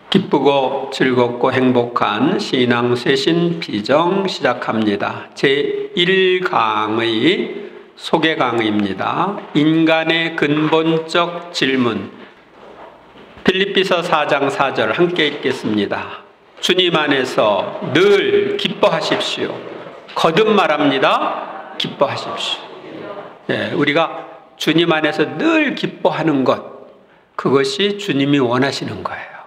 기쁘고 즐겁고 행복한 신앙 쇄신 비정 시작합니다. 제1강의 소개 강의입니다. 인간의 근본적 질문. 필립비서 4장 4절 함께 읽겠습니다. 주님 안에서 늘 기뻐하십시오. 거듭 말합니다. 기뻐하십시오. 우리가 주님 안에서 늘 기뻐하는 것, 그것이 주님이 원하시는 거예요.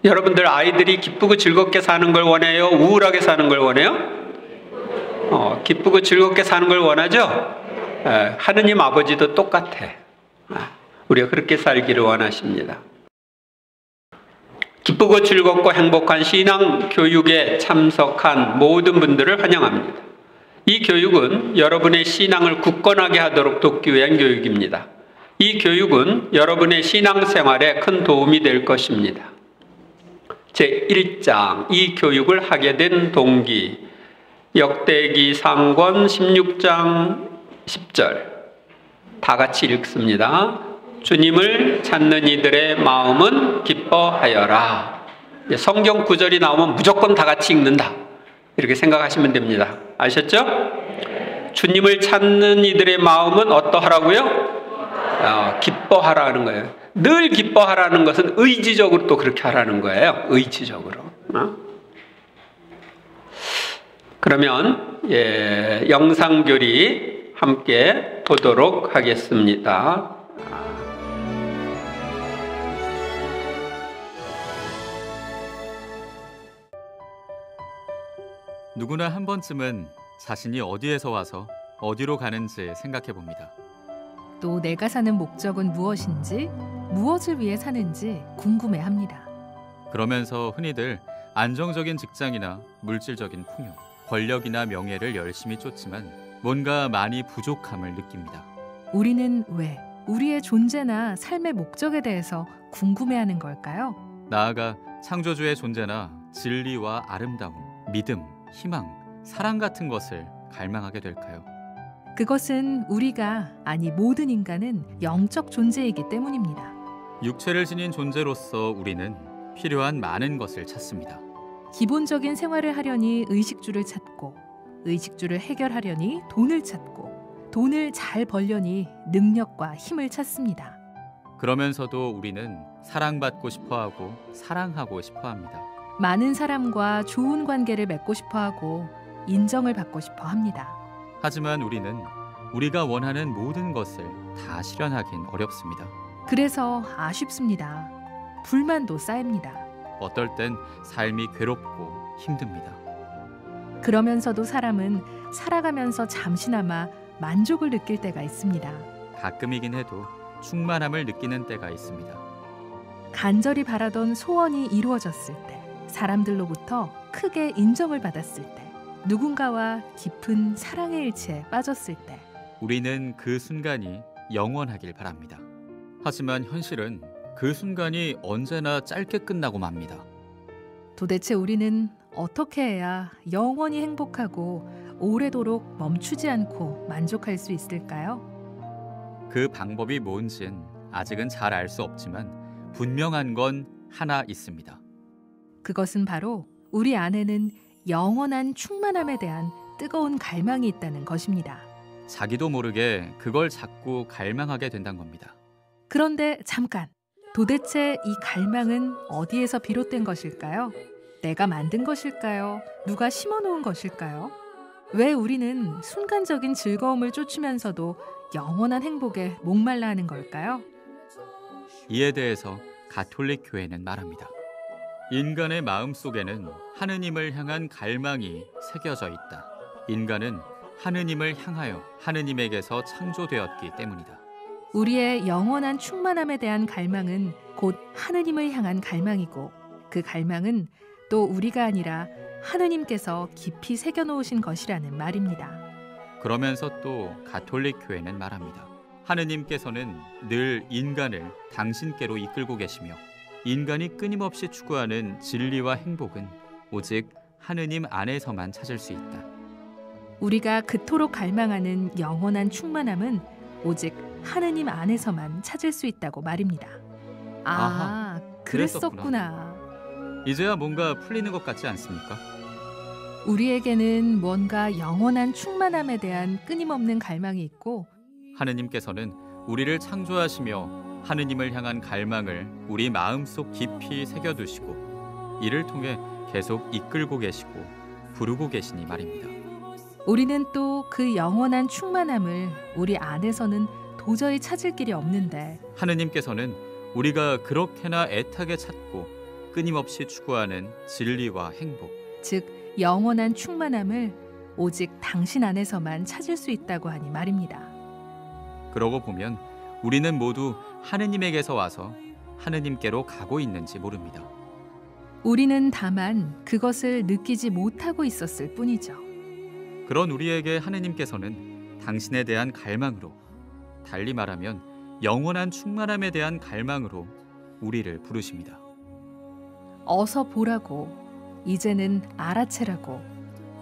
여러분들 아이들이 기쁘고 즐겁게 사는 걸 원해요? 우울하게 사는 걸 원해요? 기쁘고 즐겁게 사는 걸 원하죠? 하느님 아버지도 똑같아. 우리가 그렇게 살기를 원하십니다. 기쁘고 즐겁고 행복한 신앙 교육에 참석한 모든 분들을 환영합니다. 이 교육은 여러분의 신앙을 굳건하게 하도록 돕기 위한 교육입니다. 이 교육은 여러분의 신앙생활에 큰 도움이 될 것입니다. 제1장, 이 교육을 하게 된 동기. 역대기 상권 16장 10절. 다 같이 읽습니다. 주님을 찾는 이들의 마음은 기뻐하여라. 성경 구절이 나오면 무조건 다 같이 읽는다, 이렇게 생각하시면 됩니다. 아셨죠? 주님을 찾는 이들의 마음은 어떠하라고요? 기뻐하라는 거예요. 늘 기뻐하라는 것은 의지적으로 또 그렇게 하라는 거예요. 의지적으로. 그러면 영상교리 함께 보도록 하겠습니다. 누구나 한 번쯤은 자신이 어디에서 와서 어디로 가는지 생각해 봅니다. 또 내가 사는 목적은 무엇인지, 무엇을 위해 사는지 궁금해합니다. 그러면서 흔히들 안정적인 직장이나 물질적인 풍요, 권력이나 명예를 열심히 쫓지만 뭔가 많이 부족함을 느낍니다. 우리는 왜 우리의 존재나 삶의 목적에 대해서 궁금해하는 걸까요? 나아가 창조주의 존재나 진리와 아름다움, 믿음, 희망, 사랑 같은 것을 갈망하게 될까요? 그것은 우리가, 아니 모든 인간은 영적 존재이기 때문입니다. 육체를 지닌 존재로서 우리는 필요한 많은 것을 찾습니다. 기본적인 생활을 하려니 의식주를 찾고, 의식주를 해결하려니 돈을 찾고, 돈을 잘 벌려니 능력과 힘을 찾습니다. 그러면서도 우리는 사랑받고 싶어하고 사랑하고 싶어합니다. 많은 사람과 좋은 관계를 맺고 싶어하고 인정을 받고 싶어합니다. 하지만 우리는 우리가 원하는 모든 것을 다 실현하긴 어렵습니다. 그래서 아쉽습니다. 불만도 쌓입니다. 어떨 땐 삶이 괴롭고 힘듭니다. 그러면서도 사람은 살아가면서 잠시나마 만족을 느낄 때가 있습니다. 가끔이긴 해도 충만함을 느끼는 때가 있습니다. 간절히 바라던 소원이 이루어졌을 때, 사람들로부터 크게 인정을 받았을 때, 누군가와 깊은 사랑의 일치에 빠졌을 때, 우리는 그 순간이 영원하길 바랍니다. 하지만 현실은 그 순간이 언제나 짧게 끝나고 맙니다. 도대체 우리는 어떻게 해야 영원히 행복하고 오래도록 멈추지 않고 만족할 수 있을까요? 그 방법이 뭔진 아직은 잘 알 수 없지만 분명한 건 하나 있습니다. 그것은 바로 우리 안에는 영원한 충만함에 대한 뜨거운 갈망이 있다는 것입니다. 자기도 모르게 그걸 자꾸 갈망하게 된다는 겁니다. 그런데 잠깐, 도대체 이 갈망은 어디에서 비롯된 것일까요? 내가 만든 것일까요? 누가 심어놓은 것일까요? 왜 우리는 순간적인 즐거움을 쫓으면서도 영원한 행복에 목말라 하는 걸까요? 이에 대해서 가톨릭 교회는 말합니다. 인간의 마음속에는 하느님을 향한 갈망이 새겨져 있다. 인간은 하느님을 향하여 하느님에게서 창조되었기 때문이다. 우리의 영원한 충만함에 대한 갈망은 곧 하느님을 향한 갈망이고, 그 갈망은 또 우리가 아니라 하느님께서 깊이 새겨놓으신 것이라는 말입니다. 그러면서 또 가톨릭 교회는 말합니다. 하느님께서는 늘 인간을 당신께로 이끌고 계시며 인간이 끊임없이 추구하는 진리와 행복은 오직 하느님 안에서만 찾을 수 있다. 우리가 그토록 갈망하는 영원한 충만함은 오직 하느님 안에서만 찾을 수 있다고 말입니다. 아하, 그랬었구나. 이제야 뭔가 풀리는 것 같지 않습니까? 우리에게는 뭔가 영원한 충만함에 대한 끊임없는 갈망이 있고 하느님께서는 우리를 창조하시며 하느님을 향한 갈망을 우리 마음속 깊이 새겨두시고 이를 통해 계속 이끌고 계시고 부르고 계시니 말입니다. 우리는 또 그 영원한 충만함을 우리 안에서는 도저히 찾을 길이 없는데 하느님께서는 우리가 그렇게나 애타게 찾고 끊임없이 추구하는 진리와 행복, 즉 영원한 충만함을 오직 당신 안에서만 찾을 수 있다고 하니 말입니다. 그러고 보면 우리는 모두 하느님에게서 와서 하느님께로 가고 있는지 모릅니다. 우리는 다만 그것을 느끼지 못하고 있었을 뿐이죠. 그런 우리에게 하느님께서는 당신에 대한 갈망으로, 달리 말하면 영원한 충만함에 대한 갈망으로 우리를 부르십니다. 어서 보라고, 이제는 알아채라고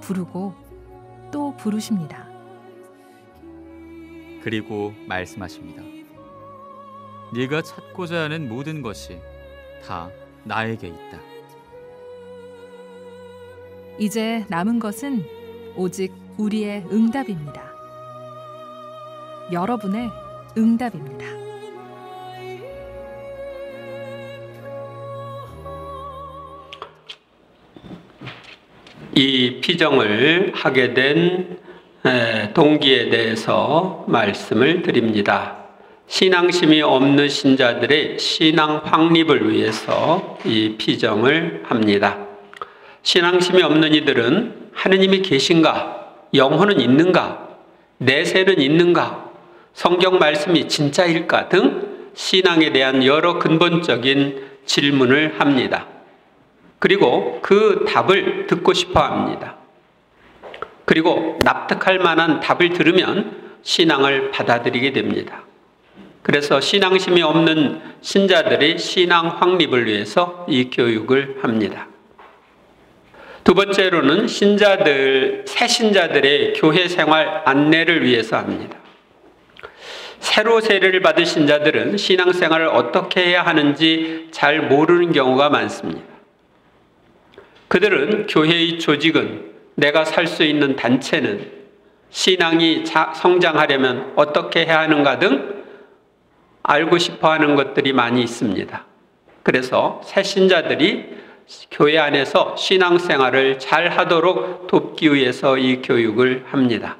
부르고 또 부르십니다. 그리고 말씀하십니다. 네가 찾고자 하는 모든 것이 다 나에게 있다. 이제 남은 것은 오직 우리의 응답입니다. 여러분의 응답입니다. 이 피정을 하게 된 동기에 대해서 말씀을 드립니다. 신앙심이 없는 신자들의 신앙 확립을 위해서 이 피정을 합니다. 신앙심이 없는 이들은 하느님이 계신가? 영혼은 있는가? 내세는 있는가? 성경 말씀이 진짜일까? 등 신앙에 대한 여러 근본적인 질문을 합니다. 그리고 그 답을 듣고 싶어 합니다. 그리고 납득할 만한 답을 들으면 신앙을 받아들이게 됩니다. 그래서 신앙심이 없는 신자들의 신앙 확립을 위해서 이 교육을 합니다. 두 번째로는 새 신자들의 교회 생활 안내를 위해서 합니다. 새로 세례를 받은 신자들은 신앙생활을 어떻게 해야 하는지 잘 모르는 경우가 많습니다. 그들은 교회의 조직은, 내가 살 수 있는 단체는, 신앙이 성장하려면 어떻게 해야 하는가 등 알고 싶어 하는 것들이 많이 있습니다. 그래서 새 신자들이 교회 안에서 신앙생활을 잘 하도록 돕기 위해서 이 교육을 합니다.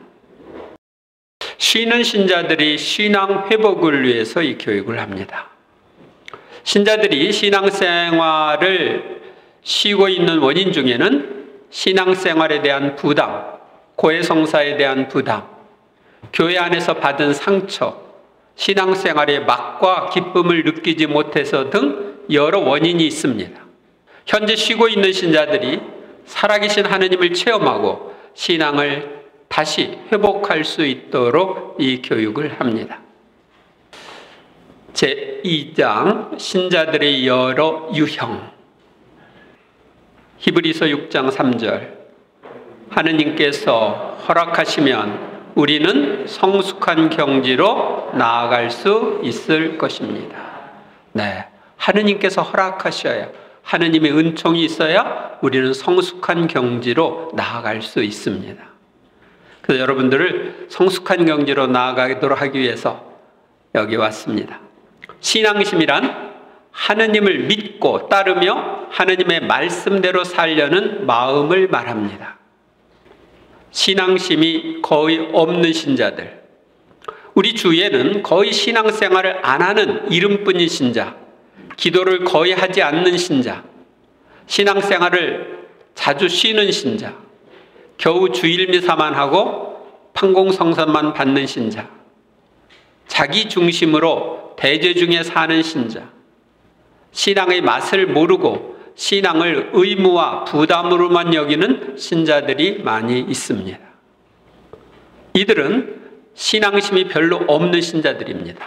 쉬는 신자들이 신앙 회복을 위해서 이 교육을 합니다. 신자들이 신앙생활을 쉬고 있는 원인 중에는 신앙생활에 대한 부담, 고해성사에 대한 부담, 교회 안에서 받은 상처, 신앙생활의 맛과 기쁨을 느끼지 못해서 등 여러 원인이 있습니다. 현재 쉬고 있는 신자들이 살아계신 하느님을 체험하고 신앙을 다시 회복할 수 있도록 이 교육을 합니다. 제2장 신자들의 여러 유형. 히브리서 6장 3절. 하느님께서 허락하시면 우리는 성숙한 경지로 나아갈 수 있을 것입니다. 네, 하느님께서 허락하셔야, 하느님의 은총이 있어야 우리는 성숙한 경지로 나아갈 수 있습니다. 그래서 여러분들을 성숙한 경지로 나아가도록 하기 위해서 여기 왔습니다. 신앙심이란 하느님을 믿고 따르며 하느님의 말씀대로 살려는 마음을 말합니다. 신앙심이 거의 없는 신자들, 우리 주위에는 거의 신앙생활을 안 하는 이름뿐인 신자, 기도를 거의 하지 않는 신자, 신앙생활을 자주 쉬는 신자, 겨우 주일미사만 하고 판공성선만 받는 신자, 자기 중심으로 대제중에 사는 신자, 신앙의 맛을 모르고 신앙을 의무와 부담으로만 여기는 신자들이 많이 있습니다. 이들은 신앙심이 별로 없는 신자들입니다.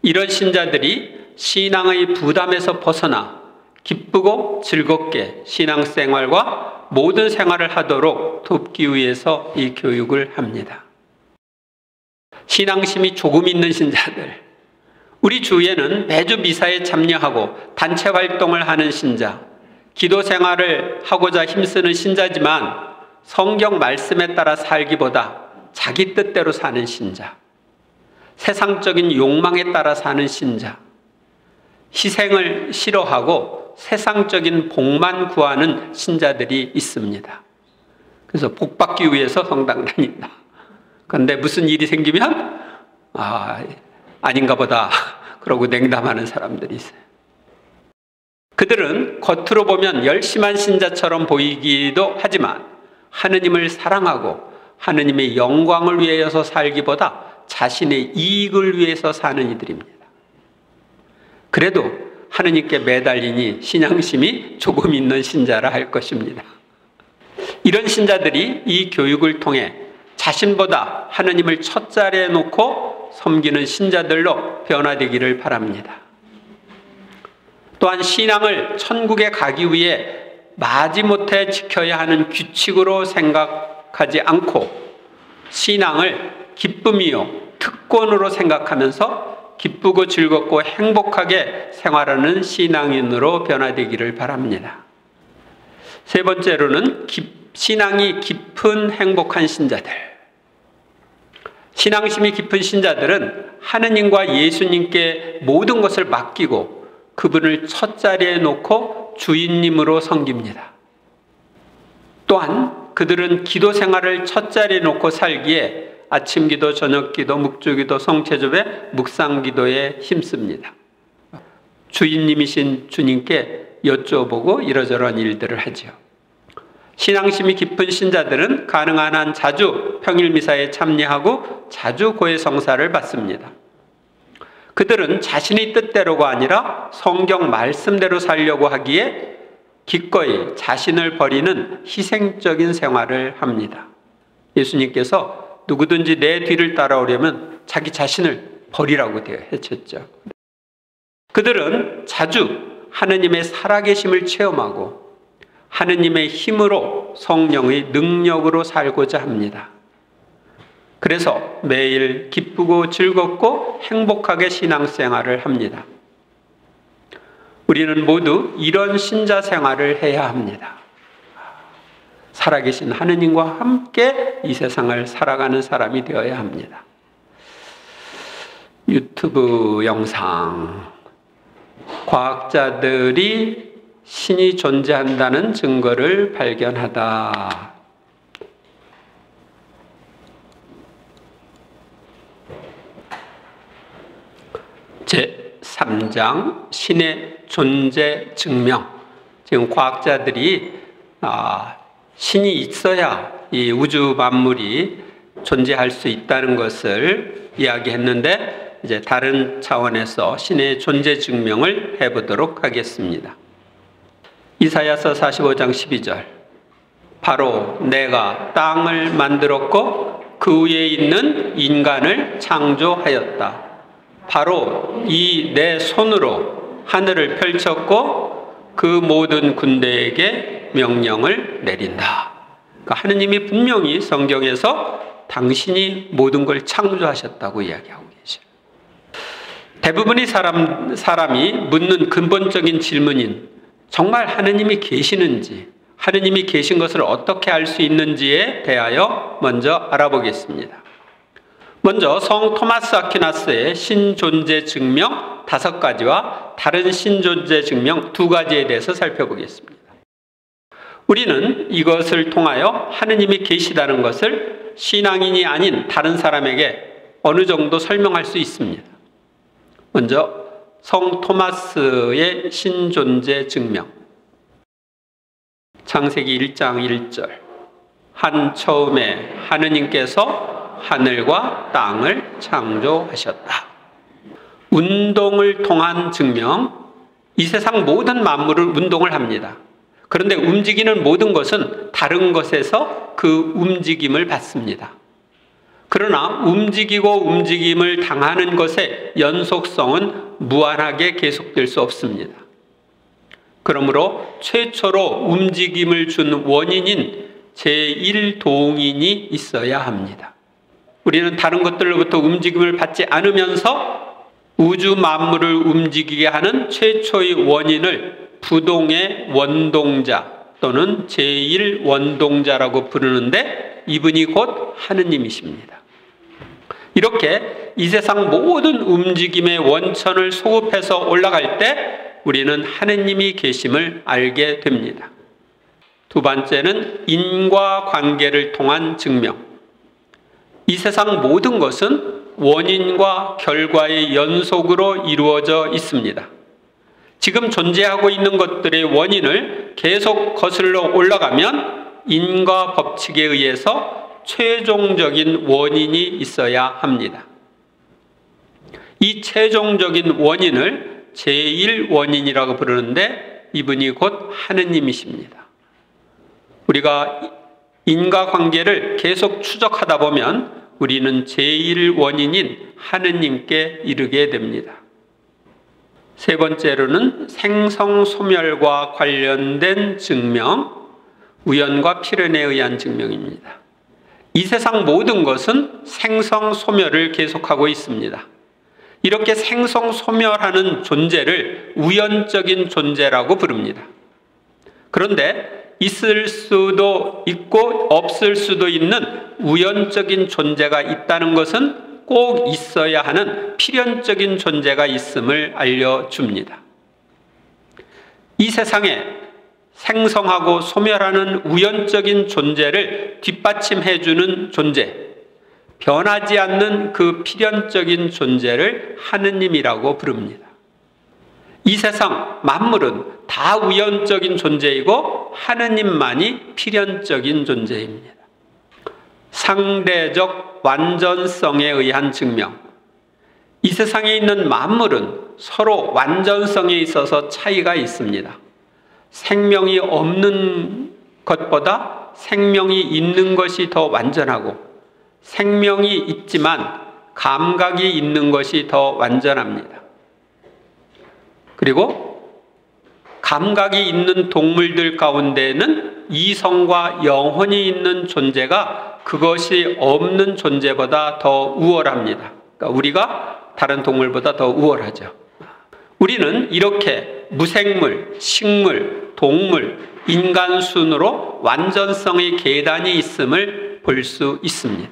이런 신자들이 신앙의 부담에서 벗어나 기쁘고 즐겁게 신앙생활과 모든 생활을 하도록 돕기 위해서 이 교육을 합니다. 신앙심이 조금 있는 신자들, 우리 주위에는 매주 미사에 참여하고 단체 활동을 하는 신자, 기도 생활을 하고자 힘쓰는 신자지만 성경 말씀에 따라 살기보다 자기 뜻대로 사는 신자, 세상적인 욕망에 따라 사는 신자, 희생을 싫어하고 세상적인 복만 구하는 신자들이 있습니다. 그래서 복 받기 위해서 성당 다닌다. 그런데 무슨 일이 생기면 아닌가 보다 그러고 냉담하는 사람들이 있어요. 그들은 겉으로 보면 열심한 신자처럼 보이기도 하지만 하느님을 사랑하고 하느님의 영광을 위해서 살기보다 자신의 이익을 위해서 사는 이들입니다. 그래도 하느님께 매달리니 신앙심이 조금 있는 신자라 할 것입니다. 이런 신자들이 이 교육을 통해 자신보다 하느님을 첫 자리에 놓고 섬기는 신자들로 변화되기를 바랍니다. 또한 신앙을 천국에 가기 위해 마지못해 지켜야 하는 규칙으로 생각하지 않고 신앙을 기쁨이요 특권으로 생각하면서 기쁘고 즐겁고 행복하게 생활하는 신앙인으로 변화되기를 바랍니다. 세 번째로는 신앙이 깊은 행복한 신자들. 신앙심이 깊은 신자들은 하느님과 예수님께 모든 것을 맡기고 그분을 첫 자리에 놓고 주인님으로 섬깁니다. 또한 그들은 기도 생활을 첫 자리에 놓고 살기에 아침 기도, 저녁 기도, 묵주 기도, 성체조회, 묵상 기도에 힘씁니다. 주인님이신 주님께 여쭤보고 이러저러한 일들을 하죠. 신앙심이 깊은 신자들은 가능한 한 자주 평일 미사에 참여하고 자주 고해 성사를 받습니다. 그들은 자신의 뜻대로가 아니라 성경 말씀대로 살려고 하기에 기꺼이 자신을 버리는 희생적인 생활을 합니다. 예수님께서 누구든지 내 뒤를 따라오려면 자기 자신을 버리라고 해쳤죠. 그들은 자주 하느님의 살아계심을 체험하고 하느님의 힘으로 성령의 능력으로 살고자 합니다. 그래서 매일 기쁘고 즐겁고 행복하게 신앙생활을 합니다. 우리는 모두 이런 신자 생활을 해야 합니다. 살아계신 하느님과 함께 이 세상을 살아가는 사람이 되어야 합니다. 유튜브 영상, 과학자들이 신이 존재한다는 증거를 발견하다. 제3장 신의 존재 증명. 지금 과학자들이 신이 있어야 이 우주 만물이 존재할 수 있다는 것을 이야기했는데 이제 다른 차원에서 신의 존재 증명을 해보도록 하겠습니다. 이사야서 45장 12절. 바로 내가 땅을 만들었고 그 위에 있는 인간을 창조하였다. 바로 이 내 손으로 하늘을 펼쳤고 그 모든 군대에게 명령을 내린다. 그러니까 하느님이 분명히 성경에서 당신이 모든 걸 창조하셨다고 이야기하고 계셔요. 대부분의 사람이 묻는 근본적인 질문인 정말 하느님이 계시는지, 하느님이 계신 것을 어떻게 알 수 있는지에 대하여 먼저 알아보겠습니다. 먼저 성 토마스 아퀴나스의 신존재 증명 5가지와 다른 신존재 증명 2가지에 대해서 살펴보겠습니다. 우리는 이것을 통하여 하느님이 계시다는 것을 신앙인이 아닌 다른 사람에게 어느 정도 설명할 수 있습니다. 먼저 성 토마스의 신존재 증명. 창세기 1장 1절. 한 처음에 하느님께서 하늘과 땅을 창조하셨다. 운동을 통한 증명. 이 세상 모든 만물을 운동을 합니다. 그런데 움직이는 모든 것은 다른 것에서 그 움직임을 받습니다. 그러나 움직이고 움직임을 당하는 것의 연속성은 무한하게 계속될 수 없습니다. 그러므로 최초로 움직임을 준 원인인 제1동인이 있어야 합니다. 우리는 다른 것들로부터 움직임을 받지 않으면서 우주 만물을 움직이게 하는 최초의 원인을 부동의 원동자 또는 제1원동자라고 부르는데 이분이 곧 하느님이십니다. 이렇게 이 세상 모든 움직임의 원천을 소급해서 올라갈 때 우리는 하느님이 계심을 알게 됩니다. 두 번째는 인과관계를 통한 증명. 이 세상 모든 것은 원인과 결과의 연속으로 이루어져 있습니다. 지금 존재하고 있는 것들의 원인을 계속 거슬러 올라가면 인과 법칙에 의해서 최종적인 원인이 있어야 합니다. 이 최종적인 원인을 제1원인이라고 부르는데 이분이 곧 하느님이십니다. 우리가 인과관계를 계속 추적하다 보면 우리는 제1원인인 하느님께 이르게 됩니다. 세 번째로는 생성소멸과 관련된 증명, 우연과 필연에 의한 증명입니다. 이 세상 모든 것은 생성소멸을 계속하고 있습니다. 이렇게 생성소멸하는 존재를 우연적인 존재라고 부릅니다. 그런데 있을 수도 있고 없을 수도 있는 우연적인 존재가 있다는 것은 꼭 있어야 하는 필연적인 존재가 있음을 알려줍니다. 이 세상에 생성하고 소멸하는 우연적인 존재를 뒷받침해주는 존재, 변하지 않는 그 필연적인 존재를 하느님이라고 부릅니다. 이 세상 만물은 다 우연적인 존재이고 하느님만이 필연적인 존재입니다. 상대적 완전성에 의한 증명. 이 세상에 있는 만물은 서로 완전성에 있어서 차이가 있습니다. 생명이 없는 것보다 생명이 있는 것이 더 완전하고 생명이 있지만 감각이 있는 것이 더 완전합니다. 그리고 감각이 있는 동물들 가운데는 이성과 영혼이 있는 존재가 그것이 없는 존재보다 더 우월합니다. 그러니까 우리가 다른 동물보다 더 우월하죠. 우리는 이렇게 무생물, 식물, 동물, 인간 순으로 완전성의 계단이 있음을 볼 수 있습니다.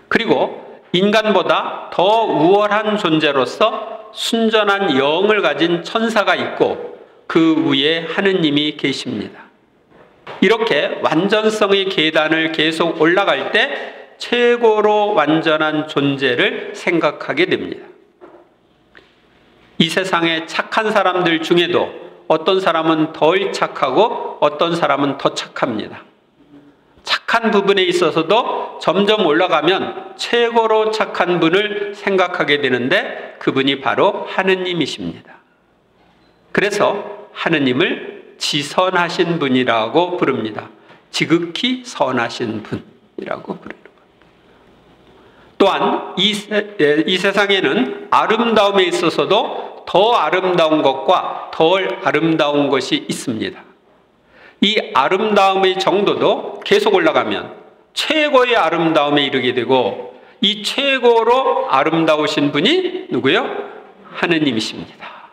그리고 인간보다 더 우월한 존재로서 순전한 영을 가진 천사가 있고 그 위에 하느님이 계십니다. 이렇게 완전성의 계단을 계속 올라갈 때 최고로 완전한 존재를 생각하게 됩니다. 이 세상에 착한 사람들 중에도 어떤 사람은 덜 착하고 어떤 사람은 더 착합니다. 착한 부분에 있어서도 점점 올라가면 최고로 착한 분을 생각하게 되는데 그분이 바로 하느님이십니다. 그래서 하느님을 지선하신 분이라고 부릅니다. 지극히 선하신 분이라고 부르는 것. 또한 이 세상에는 아름다움에 있어서도 더 아름다운 것과 덜 아름다운 것이 있습니다. 이 아름다움의 정도도 계속 올라가면 최고의 아름다움에 이르게 되고 이 최고로 아름다우신 분이 누구요? 하느님이십니다.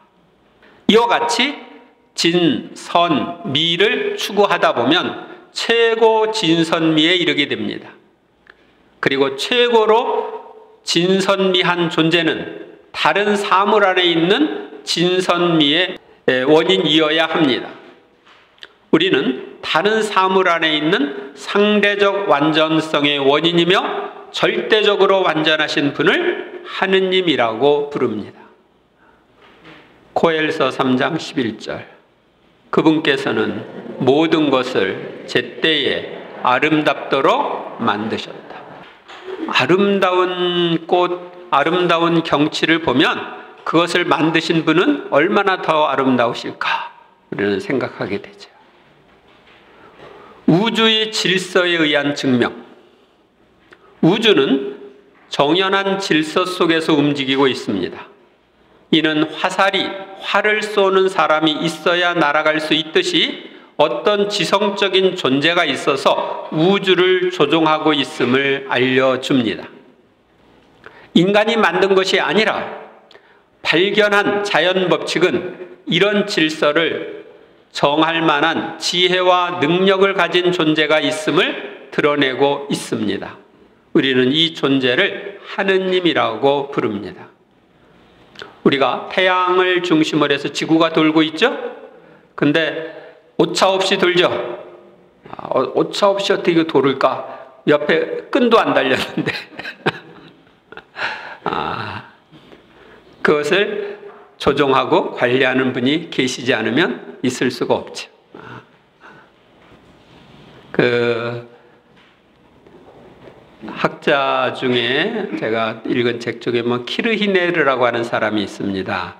이와 같이 진, 선, 미를 추구하다 보면 최고 진선미에 이르게 됩니다. 그리고 최고로 진선미한 존재는 다른 사물 안에 있는 진선미의 원인이어야 합니다. 우리는 다른 사물 안에 있는 상대적 완전성의 원인이며 절대적으로 완전하신 분을 하느님이라고 부릅니다. 고엘서 3장 11절. 그분께서는 모든 것을 제때에 아름답도록 만드셨다. 아름다운 꽃, 아름다운 경치를 보면 그것을 만드신 분은 얼마나 더 아름다우실까 우리는 생각하게 되죠. 우주의 질서에 의한 증명. 우주는 정연한 질서 속에서 움직이고 있습니다. 이는 화살이 활을 쏘는 사람이 있어야 날아갈 수 있듯이 어떤 지성적인 존재가 있어서 우주를 조종하고 있음을 알려줍니다. 인간이 만든 것이 아니라 발견한 자연 법칙은 이런 질서를 정할 만한 지혜와 능력을 가진 존재가 있음을 드러내고 있습니다. 우리는 이 존재를 하느님이라고 부릅니다. 우리가 태양을 중심으로 해서 지구가 돌고 있죠? 근데 오차 없이 돌죠? 오차 없이 어떻게 돌을까? 옆에 끈도 안 달렸는데 그것을 조종하고 관리하는 분이 계시지 않으면 있을 수가 없죠. 학자 중에 제가 읽은 책 중에 키르히네르라고 하는 사람이 있습니다.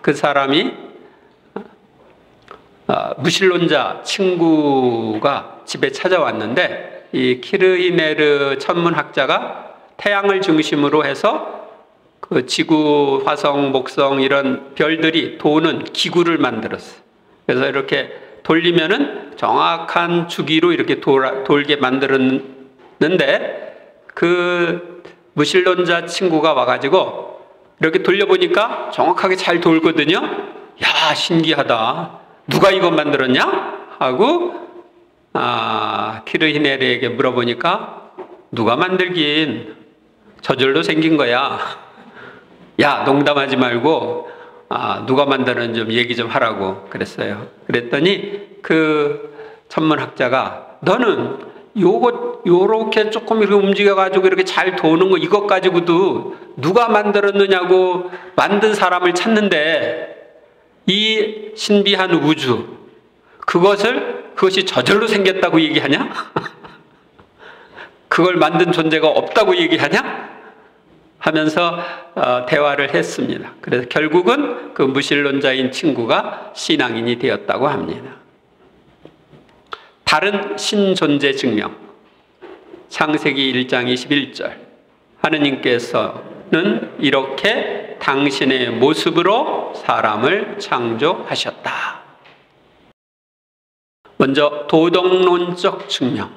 그 사람이 무신론자 친구가 집에 찾아왔는데, 이 키르히네르 천문학자가 태양을 중심으로 해서 그 지구, 화성, 목성 이런 별들이 도는 기구를 만들었어요. 그래서 이렇게 돌리면은 정확한 주기로 이렇게 돌게 만들었는데, 그 무신론자 친구가 와가지고 이렇게 돌려보니까 정확하게 잘 돌거든요. 야, 신기하다. 누가 이거 만들었냐? 하고 키르히네르에게 물어보니까 누가 만들긴, 저절로 생긴 거야. 야, 농담하지 말고 누가 만드는 좀 얘기 좀 하라고 그랬어요. 그랬더니 그 천문학자가 너는 요렇게 조금 이렇게 움직여가지고 이렇게 잘 도는 거 이것 가지고도 누가 만들었느냐고 만든 사람을 찾는데, 이 신비한 우주 그것이 저절로 생겼다고 얘기하냐? 그걸 만든 존재가 없다고 얘기하냐? 하면서 대화를 했습니다. 그래서 결국은 그 무신론자인 친구가 신앙인이 되었다고 합니다. 다른 신존재 증명, 창세기 1장 21절, 하느님께서는 이렇게 당신의 모습으로 사람을 창조하셨다. 먼저 도덕론적 증명.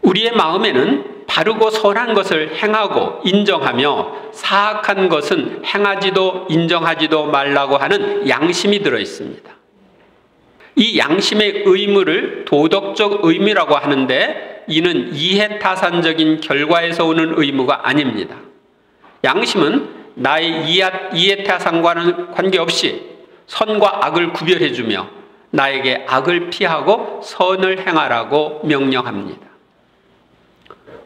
우리의 마음에는 바르고 선한 것을 행하고 인정하며 사악한 것은 행하지도 인정하지도 말라고 하는 양심이 들어 있습니다. 이 양심의 의무를 도덕적 의무라고 하는데, 이는 이해타산적인 결과에서 오는 의무가 아닙니다. 양심은 나의 이해타산과는 관계없이 선과 악을 구별해주며 나에게 악을 피하고 선을 행하라고 명령합니다.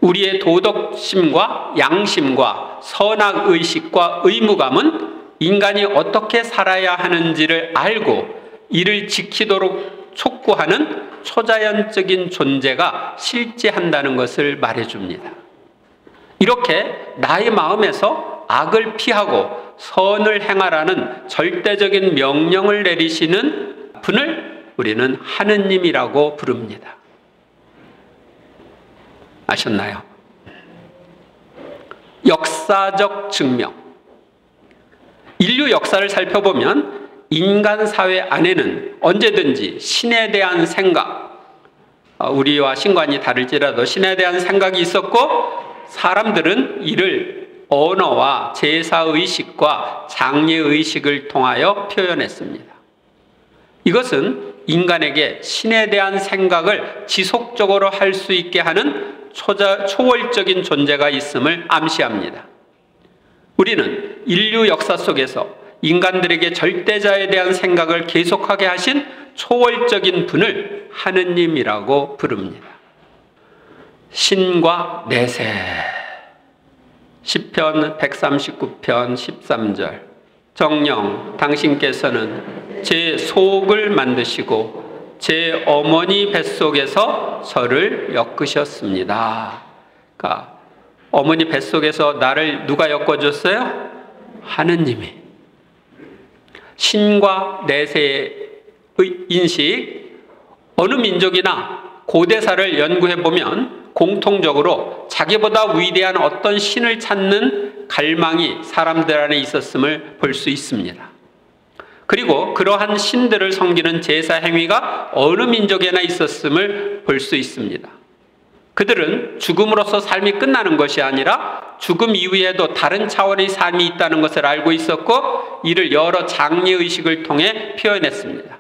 우리의 도덕심과 양심과 선악의식과 의무감은 인간이 어떻게 살아야 하는지를 알고 이를 지키도록 촉구하는 초자연적인 존재가 실제한다는 것을 말해줍니다. 이렇게 나의 마음에서 악을 피하고 선을 행하라는 절대적인 명령을 내리시는 분을 우리는 하느님이라고 부릅니다. 아셨나요? 역사적 증명. 인류 역사를 살펴보면 인간 사회 안에는 언제든지 신에 대한 생각, 우리와 신관이 다를지라도 신에 대한 생각이 있었고, 사람들은 이를 언어와 제사의식과 장례의식을 통하여 표현했습니다. 이것은 인간에게 신에 대한 생각을 지속적으로 할 수 있게 하는 초월적인 존재가 있음을 암시합니다. 우리는 인류 역사 속에서 인간들에게 절대자에 대한 생각을 계속하게 하신 초월적인 분을 하느님이라고 부릅니다. 신과 내세. 시편 139편 13절. 정령 당신께서는 제 속을 만드시고 제 어머니 뱃속에서 저를 엮으셨습니다. 그러니까 어머니 뱃속에서 나를 누가 엮어줬어요? 하느님이. 신과 내세의 인식, 어느 민족이나 고대사를 연구해보면 공통적으로 자기보다 위대한 어떤 신을 찾는 갈망이 사람들 안에 있었음을 볼 수 있습니다. 그리고 그러한 신들을 섬기는 제사 행위가 어느 민족에나 있었음을 볼 수 있습니다. 그들은 죽음으로써 삶이 끝나는 것이 아니라 죽음 이후에도 다른 차원의 삶이 있다는 것을 알고 있었고 이를 여러 장례의식을 통해 표현했습니다.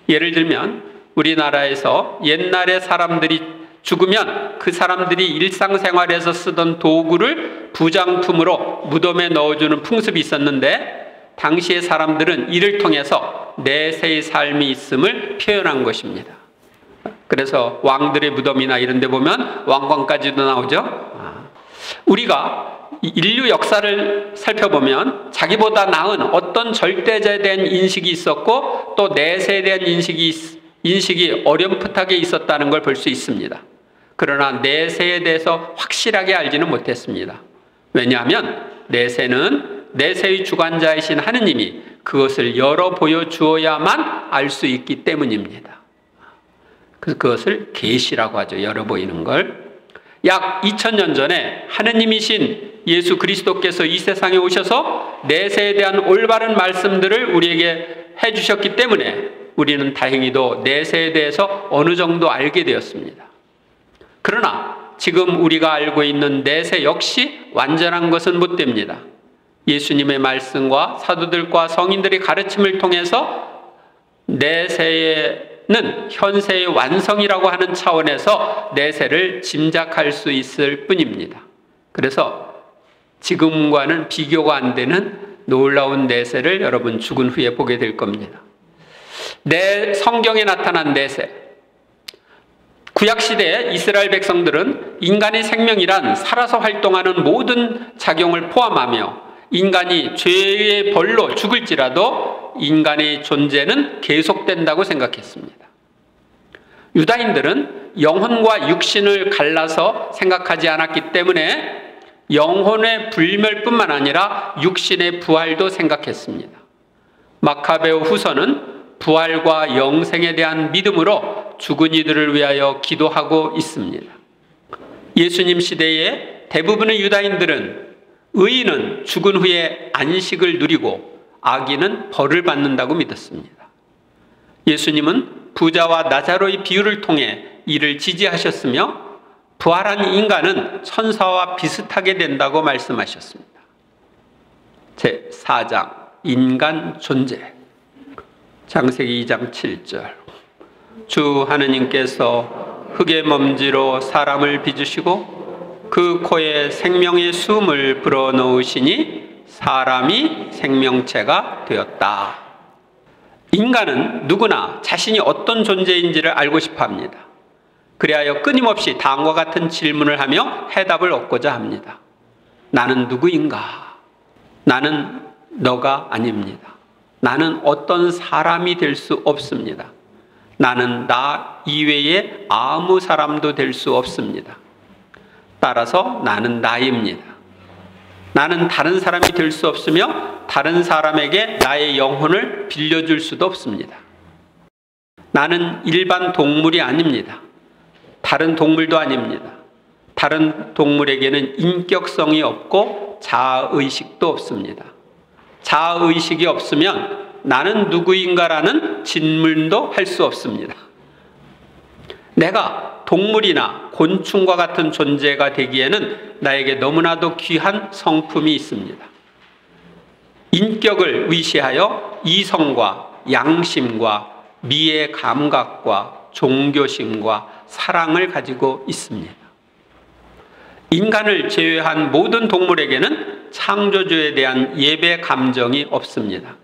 예를 들면 우리나라에서 옛날에 사람들이 죽으면 그 사람들이 일상생활에서 쓰던 도구를 부장품으로 무덤에 넣어주는 풍습이 있었는데 당시의 사람들은 이를 통해서 내세의 삶이 있음을 표현한 것입니다. 그래서 왕들의 무덤이나 이런 데 보면 왕관까지도 나오죠. 우리가 인류 역사를 살펴보면 자기보다 나은 어떤 절대자에 대한 인식이 있었고 또 내세에 대한 인식이 어렴풋하게 있었다는 걸 볼 수 있습니다. 그러나 내세에 대해서 확실하게 알지는 못했습니다. 왜냐하면 내세는 내세의 주관자이신 하느님이 그것을 열어 보여주어야만 알 수 있기 때문입니다. 그래서 그것을 계시라고 하죠. 열어 보이는 걸. 약 2000년 전에 하느님이신 예수 그리스도께서 이 세상에 오셔서 내세에 대한 올바른 말씀들을 우리에게 해주셨기 때문에 우리는 다행히도 내세에 대해서 어느 정도 알게 되었습니다. 그러나 지금 우리가 알고 있는 내세 역시 완전한 것은 못 됩니다. 예수님의 말씀과 사도들과 성인들의 가르침을 통해서 내세는 현세의 완성이라고 하는 차원에서 내세를 짐작할 수 있을 뿐입니다. 그래서 지금과는 비교가 안 되는 놀라운 내세를 여러분 죽은 후에 보게 될 겁니다. 성경에 나타난 내세. 구약시대의 이스라엘 백성들은 인간의 생명이란 살아서 활동하는 모든 작용을 포함하며 인간이 죄의 벌로 죽을지라도 인간의 존재는 계속된다고 생각했습니다. 유다인들은 영혼과 육신을 갈라서 생각하지 않았기 때문에 영혼의 불멸뿐만 아니라 육신의 부활도 생각했습니다. 마카베오 후서는 부활과 영생에 대한 믿음으로 죽은 이들을 위하여 기도하고 있습니다. 예수님 시대의 대부분의 유다인들은 의인은 죽은 후에 안식을 누리고 악인은 벌을 받는다고 믿었습니다. 예수님은 부자와 나자로의 비유를 통해 이를 지지하셨으며 부활한 인간은 천사와 비슷하게 된다고 말씀하셨습니다. 제4장 인간 존재. 창세기 2장 7절. 주 하느님께서 흙의 먼지로 사람을 빚으시고 그 코에 생명의 숨을 불어넣으시니 사람이 생명체가 되었다. 인간은 누구나 자신이 어떤 존재인지를 알고 싶어 합니다. 그리하여 끊임없이 다음과 같은 질문을 하며 해답을 얻고자 합니다. 나는 누구인가? 나는 너가 아닙니다. 나는 어떤 사람이 될 수 없습니다. 나는 나 이외에 아무 사람도 될 수 없습니다. 따라서 나는 나입니다. 나는 다른 사람이 될 수 없으며 다른 사람에게 나의 영혼을 빌려줄 수도 없습니다. 나는 일반 동물이 아닙니다. 다른 동물도 아닙니다. 다른 동물에게는 인격성이 없고 자아의식도 없습니다. 자아의식이 없으면 나는 누구인가라는 질문도 할 수 없습니다. 내가 동물이나 곤충과 같은 존재가 되기에는 나에게 너무나도 귀한 성품이 있습니다. 인격을 위시하여 이성과 양심과 미의 감각과 종교심과 사랑을 가지고 있습니다. 인간을 제외한 모든 동물에게는 창조주에 대한 예배 감정이 없습니다.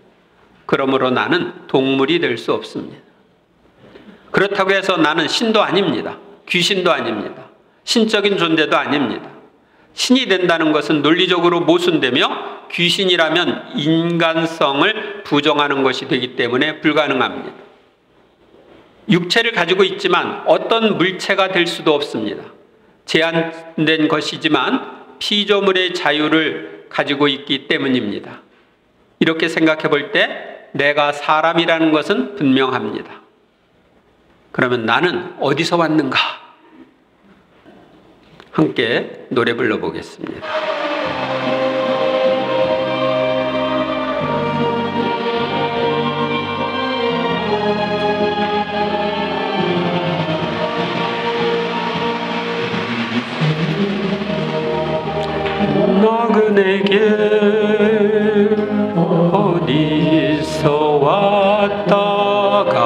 그러므로 나는 동물이 될 수 없습니다. 그렇다고 해서 나는 신도 아닙니다. 귀신도 아닙니다. 신적인 존재도 아닙니다. 신이 된다는 것은 논리적으로 모순되며 귀신이라면 인간성을 부정하는 것이 되기 때문에 불가능합니다. 육체를 가지고 있지만 어떤 물체가 될 수도 없습니다. 제한된 것이지만 피조물의 자유를 가지고 있기 때문입니다. 이렇게 생각해 볼 때 내가 사람이라는 것은 분명합니다. 그러면 나는 어디서 왔는가? 함께 노래 불러보겠습니다. 내게 어디서 왔다가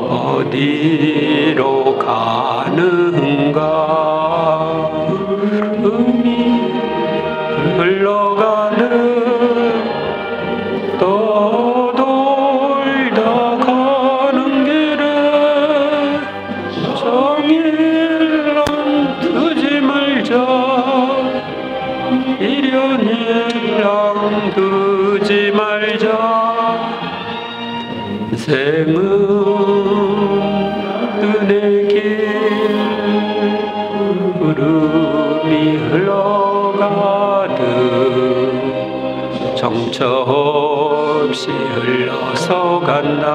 어디로 가는가 음이 흘러가는 떠돌다 가는 길에 정일랑 두지 말자 미련이랑 두지 말자 인생은 은혜 길 구름이 흘러가듯 정처 없이 흘러서 간다.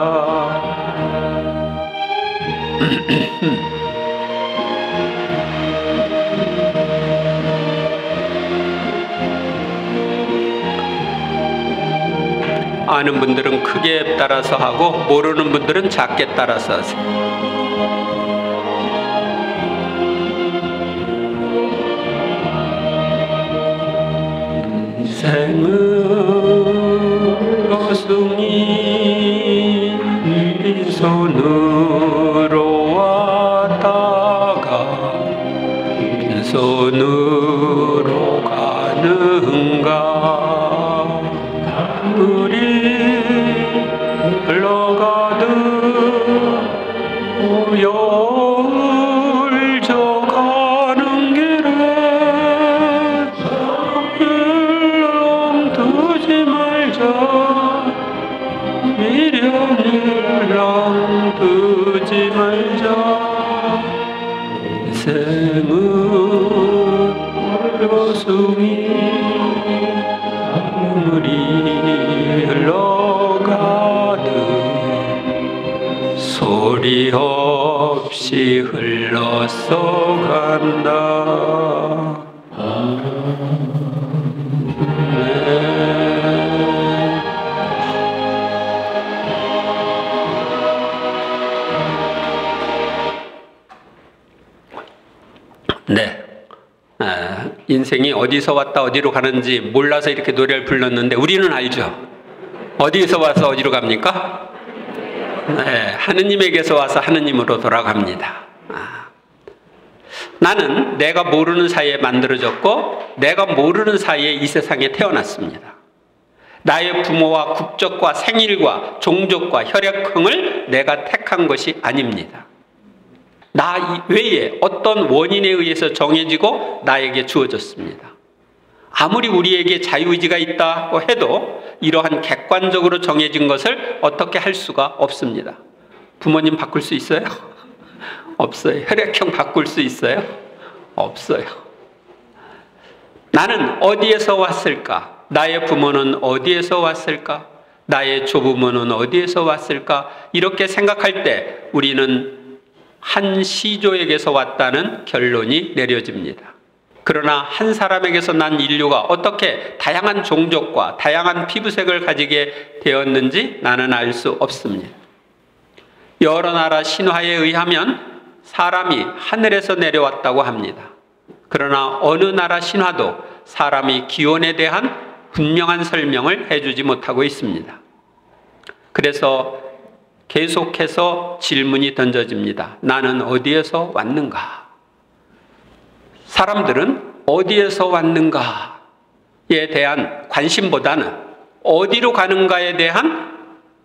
아는 분들은 크게 따라서 하고 모르는 분들은 작게 따라서 하세요. 인생은 거숭이 빈손으로 왔다가 빈손으로 가는가 우리 흘러가듯 여울 져가는 길에 일렁 두지 말자 미련일랑 두지 말자 인생은 거숭이 물이 흘러가듯 소리 없이 흘러서 간다. 네. 인생이 어디서 왔다 어디로 가는지 몰라서 이렇게 노래를 불렀는데 우리는 알죠. 어디에서 와서 어디로 갑니까? 네, 하느님에게서 와서 하느님으로 돌아갑니다. 나는 내가 모르는 사이에 만들어졌고 내가 모르는 사이에 이 세상에 태어났습니다. 나의 부모와 국적과 생일과 종족과 혈액형을 내가 택한 것이 아닙니다. 나 외에 어떤 원인에 의해서 정해지고 나에게 주어졌습니다. 아무리 우리에게 자유의지가 있다고 해도 이러한 객관적으로 정해진 것을 어떻게 할 수가 없습니다. 부모님 바꿀 수 있어요? 없어요. 혈액형 바꿀 수 있어요? 없어요. 나는 어디에서 왔을까? 나의 부모는 어디에서 왔을까? 나의 조부모는 어디에서 왔을까? 이렇게 생각할 때 우리는 한 시조에게서 왔다는 결론이 내려집니다. 그러나 한 사람에게서 난 인류가 어떻게 다양한 종족과 다양한 피부색을 가지게 되었는지 나는 알 수 없습니다. 여러 나라 신화에 의하면 사람이 하늘에서 내려왔다고 합니다. 그러나 어느 나라 신화도 사람이 기원에 대한 분명한 설명을 해주지 못하고 있습니다. 그래서 계속해서 질문이 던져집니다. 나는 어디에서 왔는가? 사람들은 어디에서 왔는가에 대한 관심보다는 어디로 가는가에 대한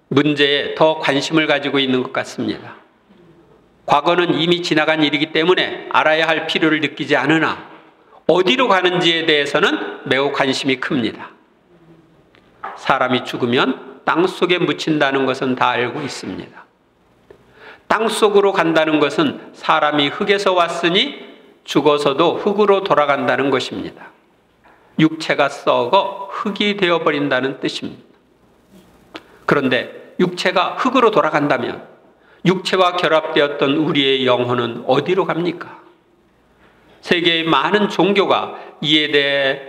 문제에 더 관심을 가지고 있는 것 같습니다. 과거는 이미 지나간 일이기 때문에 알아야 할 필요를 느끼지 않으나 어디로 가는지에 대해서는 매우 관심이 큽니다. 사람이 죽으면 땅속에 묻힌다는 것은 다 알고 있습니다. 땅속으로 간다는 것은 사람이 흙에서 왔으니 죽어서도 흙으로 돌아간다는 것입니다. 육체가 썩어 흙이 되어버린다는 뜻입니다. 그런데 육체가 흙으로 돌아간다면 육체와 결합되었던 우리의 영혼은 어디로 갑니까? 세계의 많은 종교가 이에 대해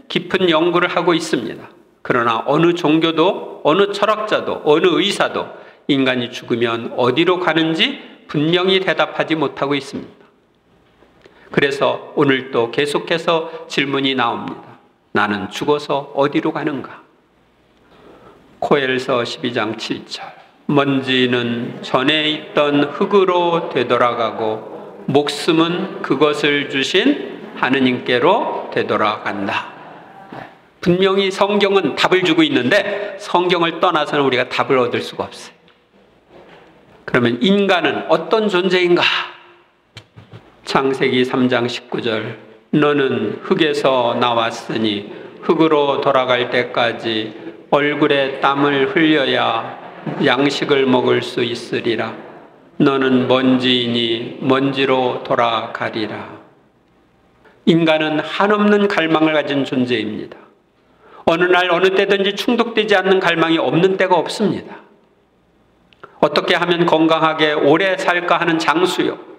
깊은 연구를 하고 있습니다. 그러나 어느 종교도 어느 철학자도 어느 의사도 인간이 죽으면 어디로 가는지 분명히 대답하지 못하고 있습니다. 그래서 오늘 또 계속해서 질문이 나옵니다. 나는 죽어서 어디로 가는가? 코엘서 12장 7절. 먼지는 전에 있던 흙으로 되돌아가고 목숨은 그것을 주신 하느님께로 되돌아간다. 분명히 성경은 답을 주고 있는데 성경을 떠나서는 우리가 답을 얻을 수가 없어요. 그러면 인간은 어떤 존재인가? 창세기 3장 19절. 너는 흙에서 나왔으니 흙으로 돌아갈 때까지 얼굴에 땀을 흘려야 양식을 먹을 수 있으리라. 너는 먼지이니 먼지로 돌아가리라. 인간은 한없는 갈망을 가진 존재입니다. 어느 날 어느 때든지 충족되지 않는 갈망이 없는 때가 없습니다. 어떻게 하면 건강하게 오래 살까 하는 장수요,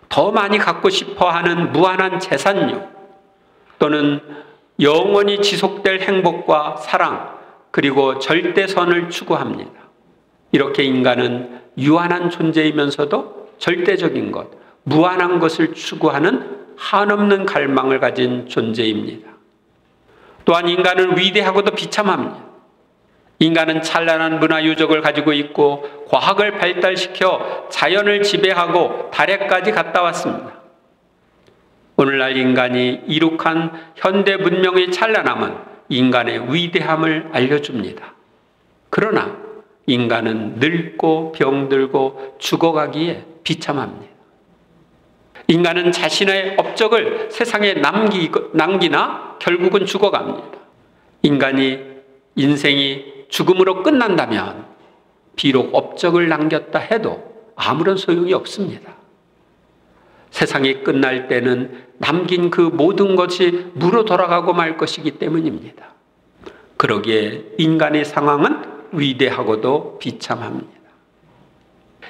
더 많이 갖고 싶어 하는 무한한 재산요, 또는 영원히 지속될 행복과 사랑, 그리고 절대선을 추구합니다. 이렇게 인간은 유한한 존재이면서도 절대적인 것, 무한한 것을 추구하는 한없는 갈망을 가진 존재입니다. 또한 인간은 위대하고도 비참합니다. 인간은 찬란한 문화유적을 가지고 있고 과학을 발달시켜 자연을 지배하고 달에까지 갔다 왔습니다. 오늘날 인간이 이룩한 현대 문명의 찬란함은 인간의 위대함을 알려줍니다. 그러나 인간은 늙고 병들고 죽어가기에 비참합니다. 인간은 자신의 업적을 세상에 남기나 결국은 죽어갑니다. 인생이 죽음으로 끝난다면 비록 업적을 남겼다 해도 아무런 소용이 없습니다. 세상이 끝날 때는 남긴 그 모든 것이 무로 돌아가고 말 것이기 때문입니다. 그러기에 인간의 상황은 위대하고도 비참합니다.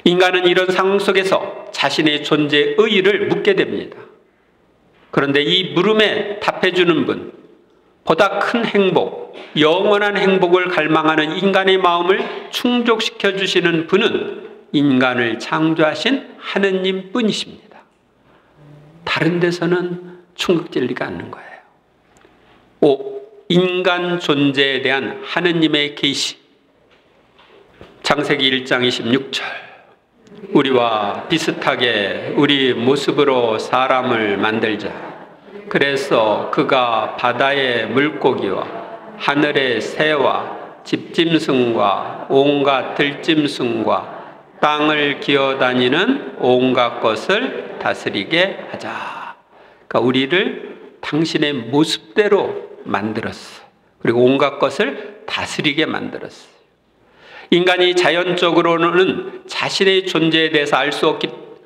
인간은 이런 상황 속에서 자신의 존재의 의의를 묻게 됩니다. 그런데 이 물음에 답해주는 분, 보다 큰 행복, 영원한 행복을 갈망하는 인간의 마음을 충족시켜 주시는 분은 인간을 창조하신 하느님 뿐이십니다. 다른 데서는 충격되지가 않는 거예요. 5. 인간 존재에 대한 하느님의 계시. 창세기 1장 26절. 우리와 비슷하게 우리 모습으로 사람을 만들자. 그래서 그가 바다의 물고기와 하늘의 새와 집짐승과 온갖 들짐승과 땅을 기어다니는 온갖 것을 다스리게 하자. 그러니까 우리를 당신의 모습대로 만들었어. 그리고 온갖 것을 다스리게 만들었어. 인간이 자연적으로는 자신의 존재에 대해서 알 수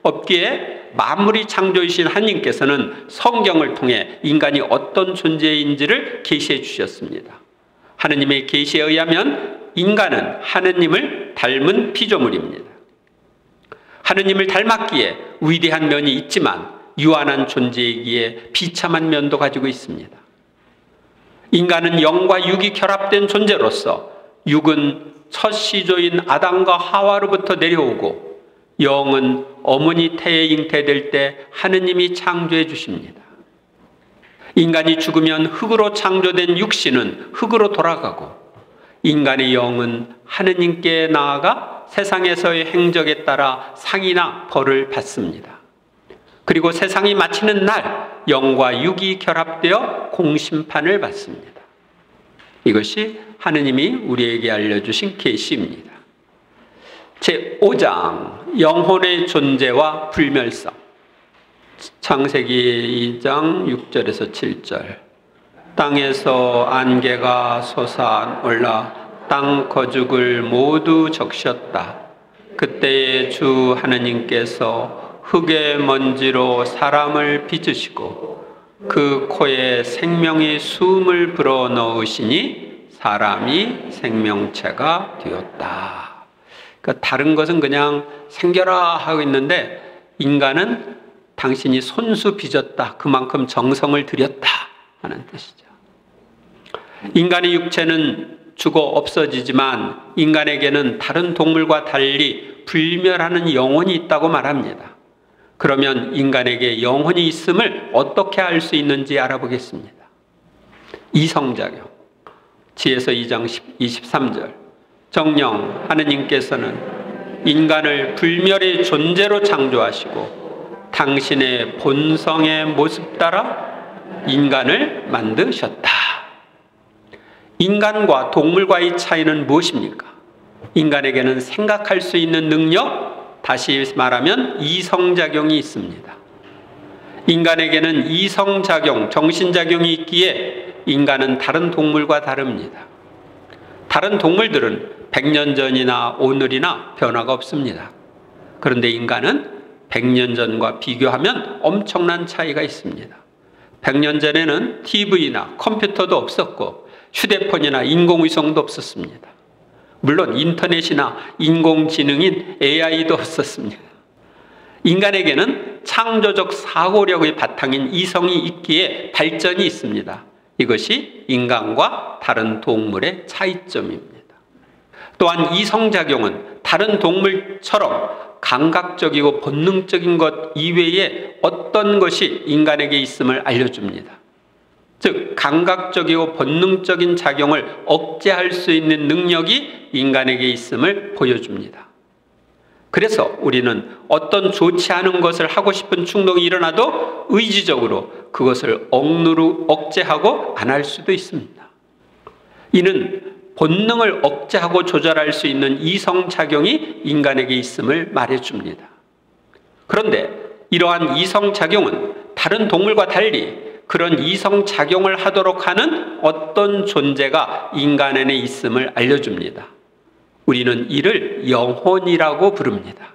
없기에 만물이 창조이신 하나님께서는 성경을 통해 인간이 어떤 존재인지를 계시해 주셨습니다. 하느님의 계시에 의하면 인간은 하느님을 닮은 피조물입니다. 하느님을 닮았기에 위대한 면이 있지만 유한한 존재이기에 비참한 면도 가지고 있습니다. 인간은 영과 육이 결합된 존재로서 육은 첫 시조인 아담과 하와로부터 내려오고 영은 어머니 태에 잉태될 때 하느님이 창조해 주십니다. 인간이 죽으면 흙으로 창조된 육신은 흙으로 돌아가고 인간의 영은 하느님께 나아가 세상에서의 행적에 따라 상이나 벌을 받습니다. 그리고 세상이 마치는 날 영과 육이 결합되어 공심판을 받습니다. 이것이 하느님이 우리에게 알려주신 계시입니다. 제5장 영혼의 존재와 불멸성. 창세기 2장 6절에서 7절. 땅에서 안개가 솟아올라 땅 거죽을 모두 적셨다. 그때에 주 하느님께서 흙의 먼지로 사람을 빚으시고 그 코에 생명의 숨을 불어넣으시니 사람이 생명체가 되었다. 그러니까 다른 것은 그냥 생겨라 하고 있는데 인간은 당신이 손수 빚었다. 그만큼 정성을 들였다 하는 뜻이죠. 인간의 육체는 죽어 없어지지만 인간에게는 다른 동물과 달리 불멸하는 영혼이 있다고 말합니다. 그러면 인간에게 영혼이 있음을 어떻게 알 수 있는지 알아보겠습니다. 이성작용. 지혜서 2장 23절. 정녕 하느님께서는 인간을 불멸의 존재로 창조하시고 당신의 본성의 모습 따라 인간을 만드셨다. 인간과 동물과의 차이는 무엇입니까? 인간에게는 생각할 수 있는 능력, 다시 말하면 이성작용이 있습니다. 인간에게는 이성작용, 정신작용이 있기에 인간은 다른 동물과 다릅니다. 다른 동물들은 100년 전이나 오늘이나 변화가 없습니다. 그런데 인간은 100년 전과 비교하면 엄청난 차이가 있습니다. 100년 전에는 TV나 컴퓨터도 없었고 휴대폰이나 인공위성도 없었습니다. 물론 인터넷이나 인공지능인 AI도 없었습니다. 인간에게는 창조적 사고력의 바탕인 이성이 있기에 발전이 있습니다. 이것이 인간과 다른 동물의 차이점입니다. 또한 이성작용은 다른 동물처럼 감각적이고 본능적인 것 이외에 어떤 것이 인간에게 있음을 알려줍니다. 즉 감각적이고 본능적인 작용을 억제할 수 있는 능력이 인간에게 있음을 보여줍니다. 그래서 우리는 어떤 좋지 않은 것을 하고 싶은 충동이 일어나도 의지적으로 그것을 억제하고 안 할 수도 있습니다. 이는 본능을 억제하고 조절할 수 있는 이성작용이 인간에게 있음을 말해줍니다. 그런데 이러한 이성작용은 다른 동물과 달리 그런 이성작용을 하도록 하는 어떤 존재가 인간 안에 있음을 알려줍니다. 우리는 이를 영혼이라고 부릅니다.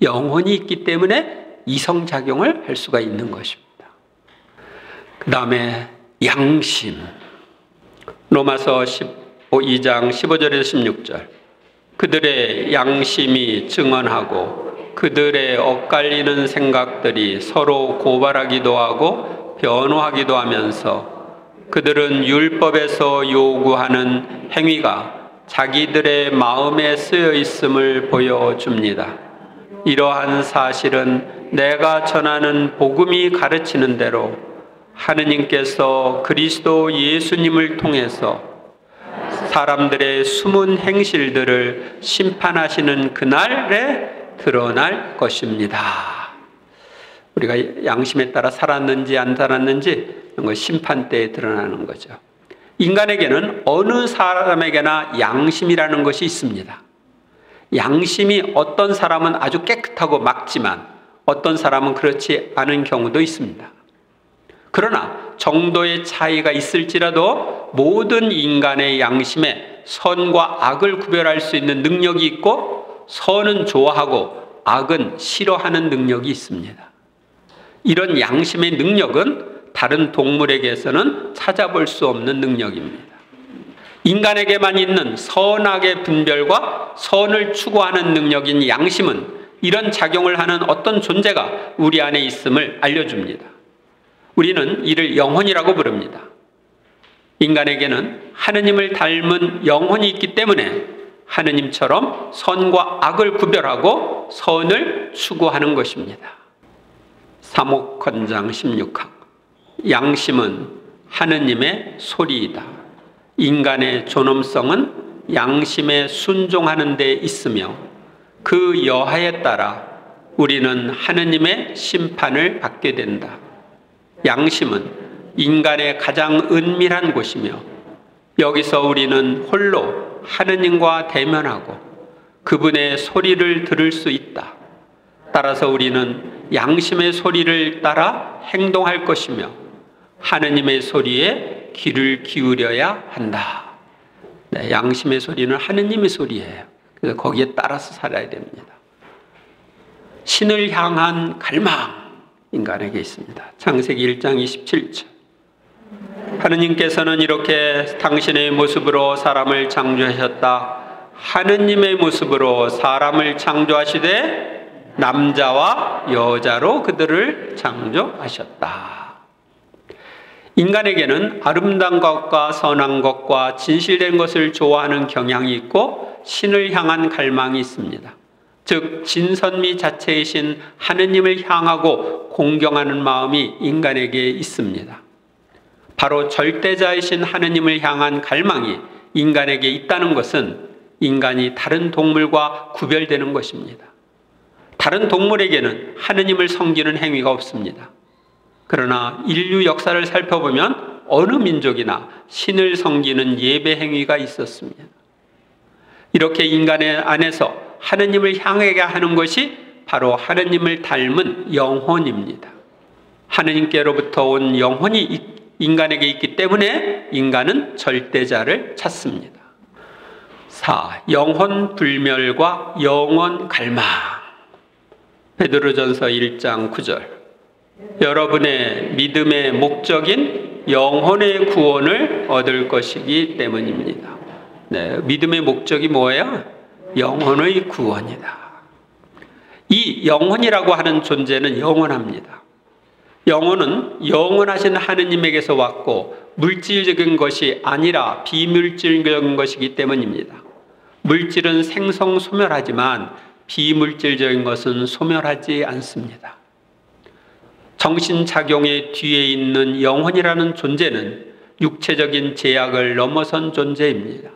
영혼이 있기 때문에 이성작용을 할 수가 있는 것입니다. 그 다음에 양심. 로마서 2장 15절에서 16절. 그들의 양심이 증언하고 그들의 엇갈리는 생각들이 서로 고발하기도 하고 변호하기도 하면서 그들은 율법에서 요구하는 행위가 자기들의 마음에 쓰여 있음을 보여줍니다. 이러한 사실은 내가 전하는 복음이 가르치는 대로 하느님께서 그리스도 예수님을 통해서 사람들의 숨은 행실들을 심판하시는 그날에 드러날 것입니다. 우리가 양심에 따라 살았는지 안 살았는지 이런 거 심판 때에 드러나는 거죠. 인간에게는 어느 사람에게나 양심이라는 것이 있습니다. 양심이 어떤 사람은 아주 깨끗하고 맑지만 어떤 사람은 그렇지 않은 경우도 있습니다. 그러나 정도의 차이가 있을지라도 모든 인간의 양심에 선과 악을 구별할 수 있는 능력이 있고 선은 좋아하고 악은 싫어하는 능력이 있습니다. 이런 양심의 능력은 다른 동물에게서는 찾아볼 수 없는 능력입니다. 인간에게만 있는 선악의 분별과 선을 추구하는 능력인 양심은 이런 작용을 하는 어떤 존재가 우리 안에 있음을 알려줍니다. 우리는 이를 영혼이라고 부릅니다. 인간에게는 하느님을 닮은 영혼이 있기 때문에 하느님처럼 선과 악을 구별하고 선을 추구하는 것입니다. 사목헌장 16항. 양심은 하느님의 소리이다. 인간의 존엄성은 양심에 순종하는 데 있으며 그 여하에 따라 우리는 하느님의 심판을 받게 된다. 양심은 인간의 가장 은밀한 곳이며 여기서 우리는 홀로 하느님과 대면하고 그분의 소리를 들을 수 있다. 따라서 우리는 양심의 소리를 따라 행동할 것이며 하느님의 소리에 귀를 기울여야 한다. 네, 양심의 소리는 하느님의 소리예요. 그래서 거기에 따라서 살아야 됩니다. 신을 향한 갈망 인간에게 있습니다. 창세기 1장 27절. 하느님께서는 이렇게 당신의 모습으로 사람을 창조하셨다. 하느님의 모습으로 사람을 창조하시되 남자와 여자로 그들을 창조하셨다. 인간에게는 아름다운 것과 선한 것과 진실된 것을 좋아하는 경향이 있고 신을 향한 갈망이 있습니다. 즉 진선미 자체이신 하느님을 향하고 공경하는 마음이 인간에게 있습니다. 바로 절대자이신 하느님을 향한 갈망이 인간에게 있다는 것은 인간이 다른 동물과 구별되는 것입니다. 다른 동물에게는 하느님을 섬기는 행위가 없습니다. 그러나 인류 역사를 살펴보면 어느 민족이나 신을 섬기는 예배 행위가 있었습니다. 이렇게 인간의 안에서 하느님을 향하게 하는 것이 바로 하느님을 닮은 영혼입니다. 하느님께로부터 온 영혼이 인간에게 있기 때문에 인간은 절대자를 찾습니다. 4. 영혼 불멸과 영원 갈망. 베드로전서 1장 9절. 여러분의 믿음의 목적인 영혼의 구원을 얻을 것이기 때문입니다. 네, 믿음의 목적이 뭐예요? 영혼의 구원이다. 이 영혼이라고 하는 존재는 영원합니다. 영혼은 영원하신 하느님에게서 왔고 물질적인 것이 아니라 비물질적인 것이기 때문입니다. 물질은 생성소멸하지만 비물질적인 것은 소멸하지 않습니다. 정신작용의 뒤에 있는 영혼이라는 존재는 육체적인 제약을 넘어선 존재입니다.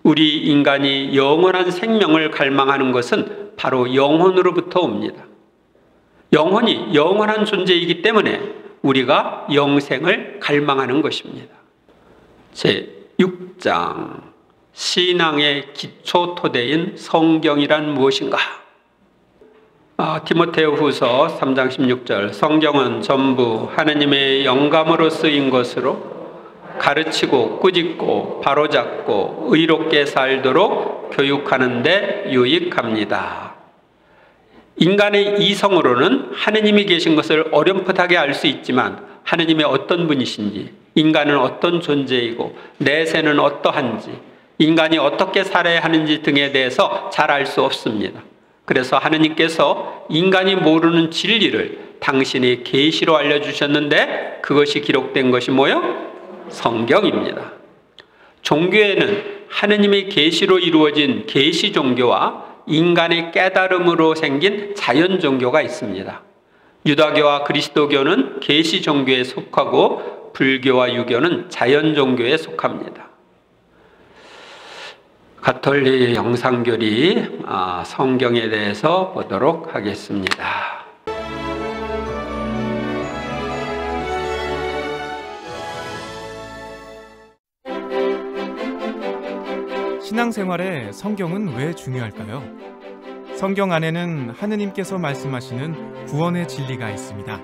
우리 인간이 영원한 생명을 갈망하는 것은 바로 영혼으로부터 옵니다. 영혼이 영원한 존재이기 때문에 우리가 영생을 갈망하는 것입니다. 제6장 신앙의 기초 토대인 성경이란 무엇인가? 디모데후서 3장 16절. 성경은 전부 하느님의 영감으로 쓰인 것으로 가르치고 꾸짖고 바로잡고 의롭게 살도록 교육하는 데 유익합니다. 인간의 이성으로는 하느님이 계신 것을 어렴풋하게 알 수 있지만 하느님이 어떤 분이신지, 인간은 어떤 존재이고 내세는 어떠한지, 인간이 어떻게 살아야 하는지 등에 대해서 잘 알 수 없습니다. 그래서 하느님께서 인간이 모르는 진리를 당신의 계시로 알려주셨는데 그것이 기록된 것이 뭐요? 성경입니다. 종교에는 하느님의 계시로 이루어진 계시 종교와 인간의 깨달음으로 생긴 자연 종교가 있습니다. 유다교와 그리스도교는 계시 종교에 속하고 불교와 유교는 자연 종교에 속합니다. 가톨릭 영상교리 성경에 대해서 보도록 하겠습니다. 신앙생활에 성경은 왜 중요할까요? 성경 안에는 하느님께서 말씀하시는 구원의 진리가 있습니다.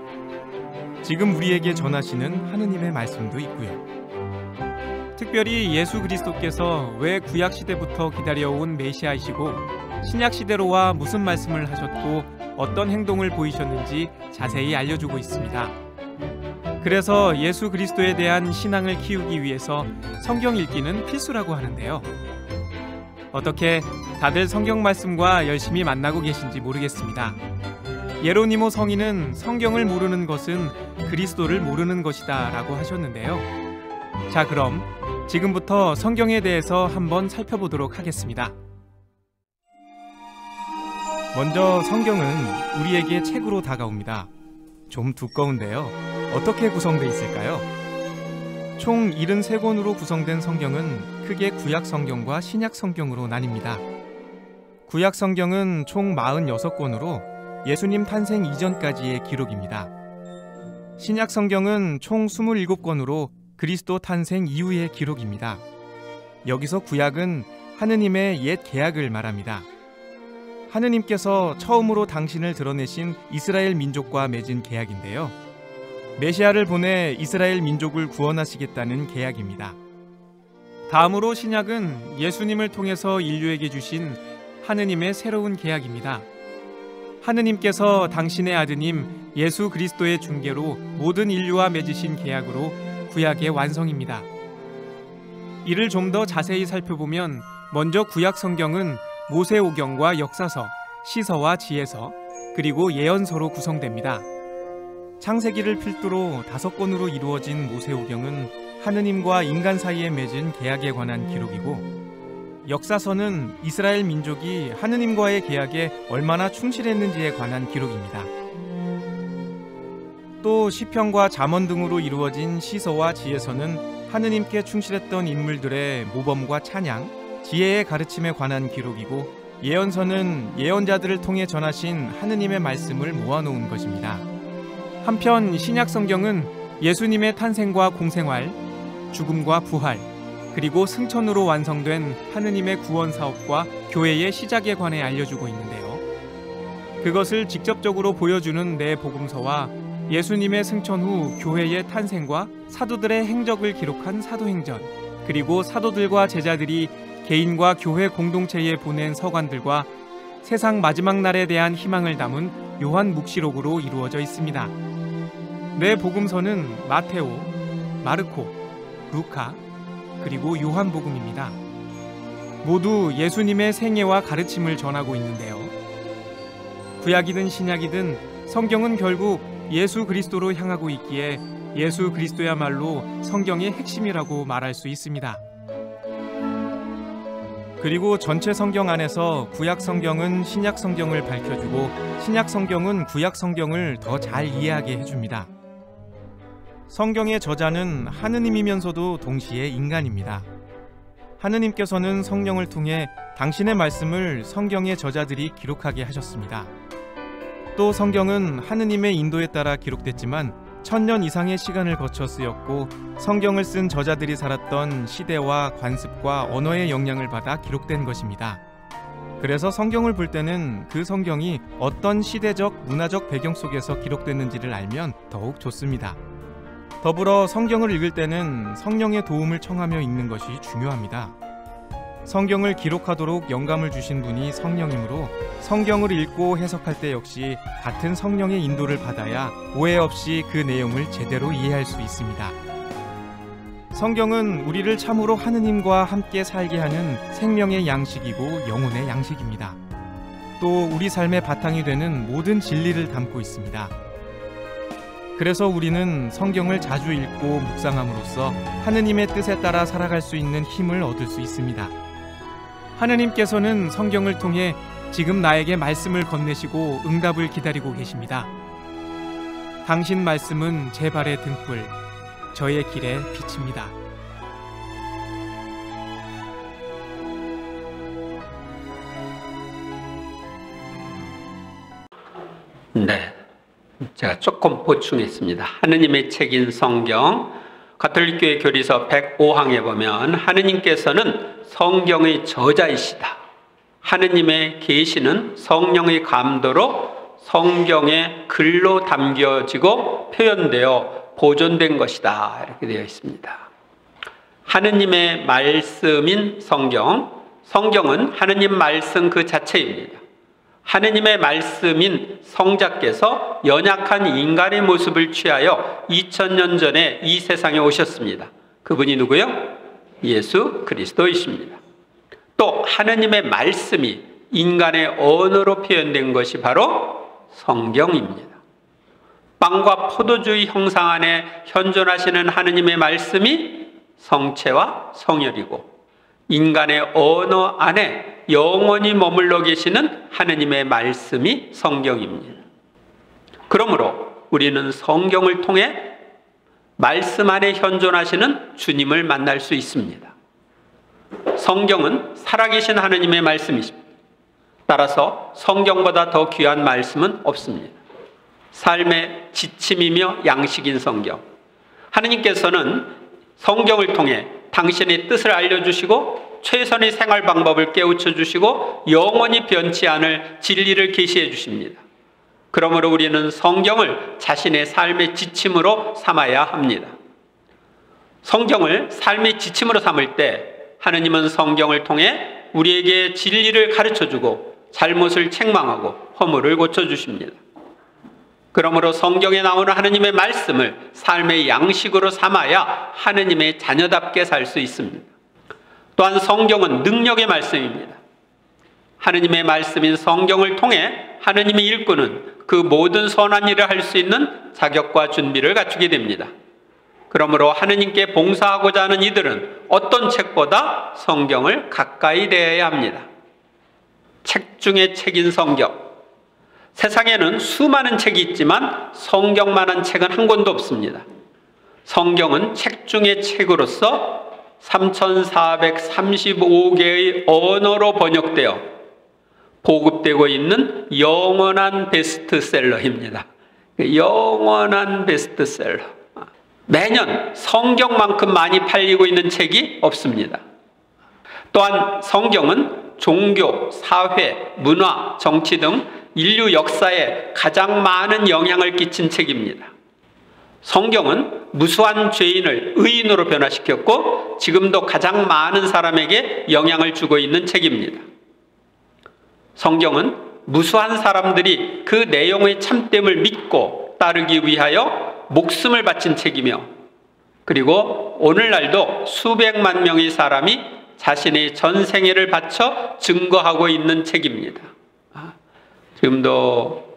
지금 우리에게 전하시는 하느님의 말씀도 있고요. 특별히 예수 그리스도께서 왜 구약시대부터 기다려온 메시아이시고 신약시대로 와 무슨 말씀을 하셨고 어떤 행동을 보이셨는지 자세히 알려주고 있습니다. 그래서 예수 그리스도에 대한 신앙을 키우기 위해서 성경 읽기는 필수라고 하는데요. 어떻게 다들 성경 말씀과 열심히 만나고 계신지 모르겠습니다. 예로니모 성인은 성경을 모르는 것은 그리스도를 모르는 것이다 라고 하셨는데요. 자, 그럼 지금부터 성경에 대해서 한번 살펴보도록 하겠습니다. 먼저 성경은 우리에게 책으로 다가옵니다. 좀 두꺼운데요. 어떻게 구성되어 있을까요? 총 73권으로 구성된 성경은 크게 구약 성경과 신약 성경으로 나뉩니다. 구약 성경은 총 46권으로 예수님 탄생 이전까지의 기록입니다. 신약 성경은 총 27권으로 그리스도 탄생 이후의 기록입니다. 여기서 구약은 하느님의 옛 계약을 말합니다. 하느님께서 처음으로 당신을 드러내신 이스라엘 민족과 맺은 계약인데요. 메시아를 보내 이스라엘 민족을 구원하시겠다는 계약입니다. 다음으로 신약은 예수님을 통해서 인류에게 주신 하느님의 새로운 계약입니다. 하느님께서 당신의 아드님 예수 그리스도의 중개로 모든 인류와 맺으신 계약으로 구약의 완성입니다. 이를 좀 더 자세히 살펴보면 먼저 구약 성경은 모세오경과 역사서, 시서와 지혜서, 그리고 예언서로 구성됩니다. 창세기를 필두로 5권으로 이루어진 모세오경은 하느님과 인간 사이에 맺은 계약에 관한 기록이고, 역사서는 이스라엘 민족이 하느님과의 계약에 얼마나 충실했는지에 관한 기록입니다. 또 시편과 잠언 등으로 이루어진 시서와 지혜서는 하느님께 충실했던 인물들의 모범과 찬양, 지혜의 가르침에 관한 기록이고, 예언서는 예언자들을 통해 전하신 하느님의 말씀을 모아놓은 것입니다. 한편 신약 성경은 예수님의 탄생과 공생활, 죽음과 부활, 그리고 승천으로 완성된 하느님의 구원 사업과 교회의 시작에 관해 알려주고 있는데요. 그것을 직접적으로 보여주는 내 복음서와 예수님의 승천 후 교회의 탄생과 사도들의 행적을 기록한 사도행전, 그리고 사도들과 제자들이 개인과 교회 공동체에 보낸 서간들과 세상 마지막 날에 대한 희망을 담은 요한 묵시록으로 이루어져 있습니다. 내 복음서는 마테오, 마르코, 루카, 그리고 요한복음입니다. 모두 예수님의 생애와 가르침을 전하고 있는데요. 구약이든 신약이든 성경은 결국 예수 그리스도로 향하고 있기에 예수 그리스도야말로 성경의 핵심이라고 말할 수 있습니다. 그리고 전체 성경 안에서 구약 성경은 신약 성경을 밝혀주고 신약 성경은 구약 성경을 더 잘 이해하게 해줍니다. 성경의 저자는 하느님이면서도 동시에 인간입니다. 하느님께서는 성령을 통해 당신의 말씀을 성경의 저자들이 기록하게 하셨습니다. 또 성경은 하느님의 인도에 따라 기록됐지만 1000년 이상의 시간을 거쳐 쓰였고, 성경을 쓴 저자들이 살았던 시대와 관습과 언어의 영향을 받아 기록된 것입니다. 그래서 성경을 볼 때는 그 성경이 어떤 시대적, 문화적 배경 속에서 기록됐는지를 알면 더욱 좋습니다. 더불어 성경을 읽을 때는 성령의 도움을 청하며 읽는 것이 중요합니다. 성경을 기록하도록 영감을 주신 분이 성령이므로 성경을 읽고 해석할 때 역시 같은 성령의 인도를 받아야 오해 없이 그 내용을 제대로 이해할 수 있습니다. 성경은 우리를 참으로 하느님과 함께 살게 하는 생명의 양식이고 영혼의 양식입니다. 또 우리 삶의 바탕이 되는 모든 진리를 담고 있습니다. 그래서 우리는 성경을 자주 읽고 묵상함으로써 하느님의 뜻에 따라 살아갈 수 있는 힘을 얻을 수 있습니다. 하느님께서는 성경을 통해 지금 나에게 말씀을 건네시고 응답을 기다리고 계십니다. 당신 말씀은 제 발의 등불, 저의 길에 빛입니다. 네, 제가 조금 보충했습니다. 하느님의 책인 성경, 가톨릭교회 교리서 105항에 보면 하느님께서는 성경의 저자이시다. 하느님의 계시는 성령의 감도로 성경의 글로 담겨지고 표현되어 보존된 것이다. 이렇게 되어 있습니다. 하느님의 말씀인 성경, 성경은 하느님 말씀 그 자체입니다. 하느님의 말씀인 성자께서 연약한 인간의 모습을 취하여 2000년 전에 이 세상에 오셨습니다. 그분이 누구요? 예수 그리스도이십니다. 또 하느님의 말씀이 인간의 언어로 표현된 것이 바로 성경입니다. 빵과 포도주의 형상 안에 현존하시는 하느님의 말씀이 성체와 성혈이고, 인간의 언어 안에 영원히 머물러 계시는 하느님의 말씀이 성경입니다. 그러므로 우리는 성경을 통해 말씀 안에 현존하시는 주님을 만날 수 있습니다. 성경은 살아계신 하느님의 말씀이십니다. 따라서 성경보다 더 귀한 말씀은 없습니다. 삶의 지침이며 양식인 성경. 하느님께서는 성경을 통해 당신의 뜻을 알려주시고 최선의 생활 방법을 깨우쳐 주시고 영원히 변치 않을 진리를 계시해 주십니다. 그러므로 우리는 성경을 자신의 삶의 지침으로 삼아야 합니다. 성경을 삶의 지침으로 삼을 때 하느님은 성경을 통해 우리에게 진리를 가르쳐주고 잘못을 책망하고 허물을 고쳐주십니다. 그러므로 성경에 나오는 하느님의 말씀을 삶의 양식으로 삼아야 하느님의 자녀답게 살 수 있습니다. 또한 성경은 능력의 말씀입니다. 하느님의 말씀인 성경을 통해 하느님의 일꾼은 그 모든 선한 일을 할 수 있는 자격과 준비를 갖추게 됩니다. 그러므로 하느님께 봉사하고자 하는 이들은 어떤 책보다 성경을 가까이 대해야 합니다. 책 중에 책인 성경. 세상에는 수많은 책이 있지만 성경만한 책은 한 권도 없습니다. 성경은 책 중에 책으로서 3,435개의 언어로 번역되어 보급되고 있는 영원한 베스트셀러입니다. 영원한 베스트셀러. 매년 성경만큼 많이 팔리고 있는 책이 없습니다. 또한 성경은 종교, 사회, 문화, 정치 등 인류 역사에 가장 많은 영향을 끼친 책입니다. 성경은 무수한 죄인을 의인으로 변화시켰고 지금도 가장 많은 사람에게 영향을 주고 있는 책입니다. 성경은 무수한 사람들이 그 내용의 참됨을 믿고 따르기 위하여 목숨을 바친 책이며 그리고 오늘날도 수백만 명의 사람이 자신의 전생애를 바쳐 증거하고 있는 책입니다. 지금도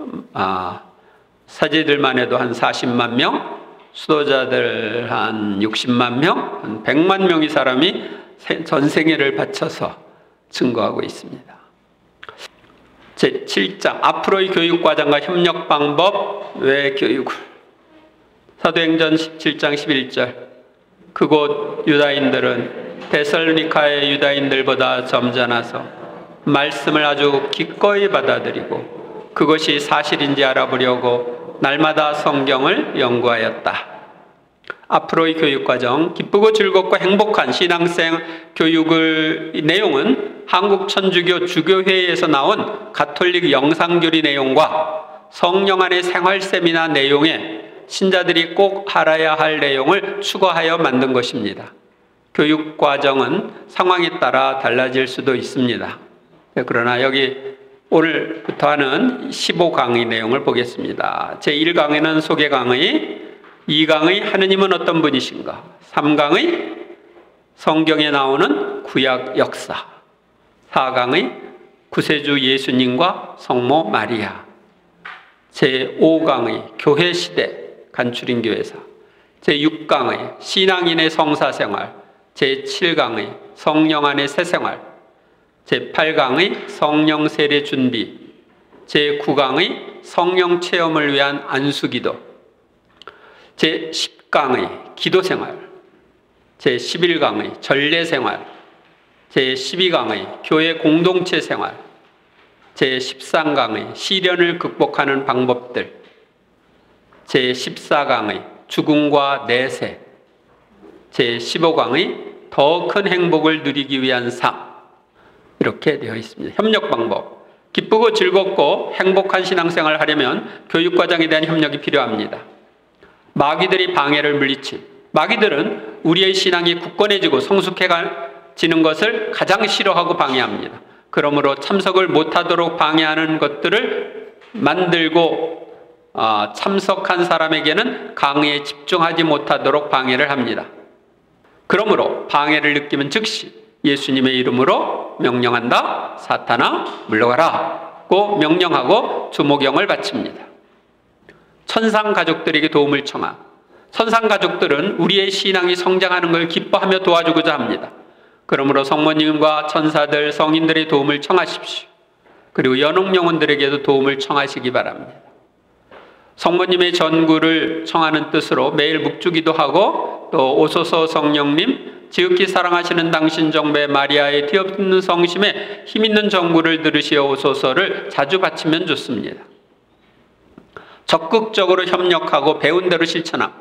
사제들만 해도 한 40만 명, 수도자들 한 60만 명, 한 100만 명의 사람이 전생애를 바쳐서 증거하고 있습니다. 제7장 앞으로의 교육과정과 협력 방법 외 교육을 사도행전 17장 11절 그곳 유다인들은 데살로니카의 유다인들보다 점잖아서 말씀을 아주 기꺼이 받아들이고 그것이 사실인지 알아보려고 날마다 성경을 연구하였다. 앞으로의 교육과정, 기쁘고 즐겁고 행복한 신앙생 교육의 내용은 한국천주교 주교회에서 나온 가톨릭 영상교리 내용과 성령 안의 생활 세미나 내용에 신자들이 꼭 알아야 할 내용을 추가하여 만든 것입니다. 교육과정은 상황에 따라 달라질 수도 있습니다. 그러나 여기 오늘부터 하는 15강의 내용을 보겠습니다. 제1강에는 소개 강의, 2강의 하느님은 어떤 분이신가, 3강의 성경에 나오는 구약 역사, 4강의 구세주 예수님과 성모 마리아, 제5강의 교회 시대 간추린 교회사, 제6강의 신앙인의 성사생활, 제7강의 성령 안의 새생활, 제8강의 성령 세례 준비, 제9강의 성령 체험을 위한 안수기도, 제10강의 기도생활, 제11강의 전례생활, 제12강의 교회 공동체 생활, 제13강의 시련을 극복하는 방법들, 제14강의 죽음과 내세, 제15강의 더 큰 행복을 누리기 위한 삶, 이렇게 되어 있습니다. 협력 방법, 기쁘고 즐겁고 행복한 신앙생활을 하려면 교육과정에 대한 협력이 필요합니다. 마귀들이 방해를 물리친, 마귀들은 우리의 신앙이 굳건해지고 성숙해지는 것을 가장 싫어하고 방해합니다. 그러므로 참석을 못하도록 방해하는 것들을 만들고 참석한 사람에게는 강의에 집중하지 못하도록 방해를 합니다. 그러므로 방해를 느끼면 즉시 예수님의 이름으로 명령한다. 사탄아 물러가라 고 명령하고 주모경을 바칩니다. 천상 가족들에게 도움을 청하. 천상 가족들은 우리의 신앙이 성장하는 걸 기뻐하며 도와주고자 합니다. 그러므로 성모님과 천사들, 성인들의 도움을 청하십시오. 그리고 연옥 영혼들에게도 도움을 청하시기 바랍니다. 성모님의 전구를 청하는 뜻으로 매일 묵주기도 하고 또 오소서 성령님, 지극히 사랑하시는 당신 정배 마리아의 뒤엎는 성심에 힘있는 전구를 들으시어 오소서를 자주 바치면 좋습니다. 적극적으로 협력하고 배운 대로 실천함.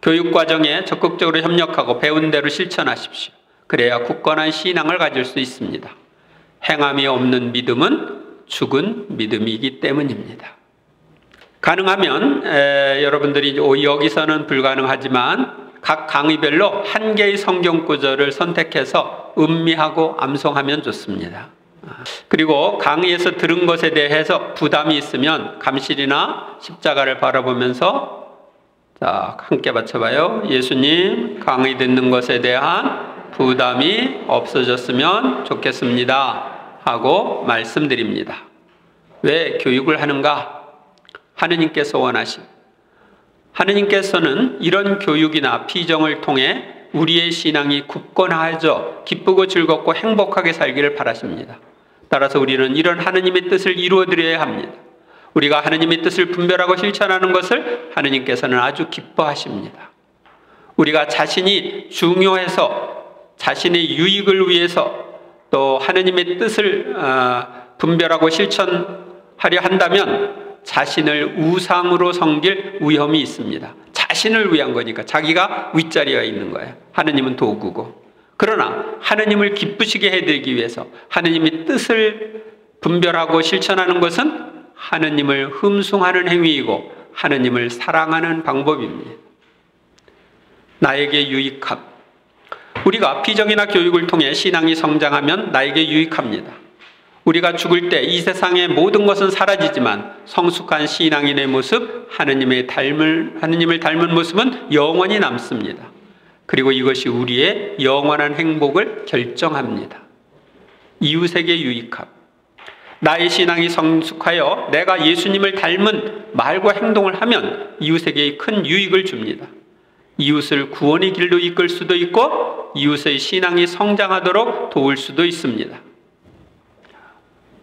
교육과정에 적극적으로 협력하고 배운 대로 실천하십시오. 그래야 굳건한 신앙을 가질 수 있습니다. 행함이 없는 믿음은 죽은 믿음이기 때문입니다. 가능하면 여러분들이 여기서는 불가능하지만 각 강의별로 한 개의 성경 구절을 선택해서 음미하고 암송하면 좋습니다. 그리고 강의에서 들은 것에 대해서 부담이 있으면 감실이나 십자가를 바라보면서 자, 함께 맞춰봐요. 예수님, 강의 듣는 것에 대한 부담이 없어졌으면 좋겠습니다 하고 말씀드립니다. 왜 교육을 하는가? 하느님께서 원하신, 하느님께서는 이런 교육이나 피정을 통해 우리의 신앙이 굳건하여 기쁘고 즐겁고 행복하게 살기를 바라십니다. 따라서 우리는 이런 하느님의 뜻을 이루어드려야 합니다. 우리가 하느님의 뜻을 분별하고 실천하는 것을 하느님께서는 아주 기뻐하십니다. 우리가 자신이 중요해서 자신의 유익을 위해서 또 하느님의 뜻을 분별하고 실천하려 한다면 자신을 우상으로 섬길 위험이 있습니다. 자신을 위한 거니까 자기가 윗자리에 있는 거예요. 하느님은 도구고. 그러나 하느님을 기쁘시게 해드리기 위해서 하느님의 뜻을 분별하고 실천하는 것은 하느님을 흠숭하는 행위이고 하느님을 사랑하는 방법입니다. 나에게 유익함. 우리가 피정이나 교육을 통해 신앙이 성장하면 나에게 유익합니다. 우리가 죽을 때 이 세상의 모든 것은 사라지지만 성숙한 신앙인의 모습, 하느님을 닮은 모습은 영원히 남습니다. 그리고 이것이 우리의 영원한 행복을 결정합니다. 이웃에게 유익함. 나의 신앙이 성숙하여 내가 예수님을 닮은 말과 행동을 하면 이웃에게 큰 유익을 줍니다. 이웃을 구원의 길로 이끌 수도 있고 이웃의 신앙이 성장하도록 도울 수도 있습니다.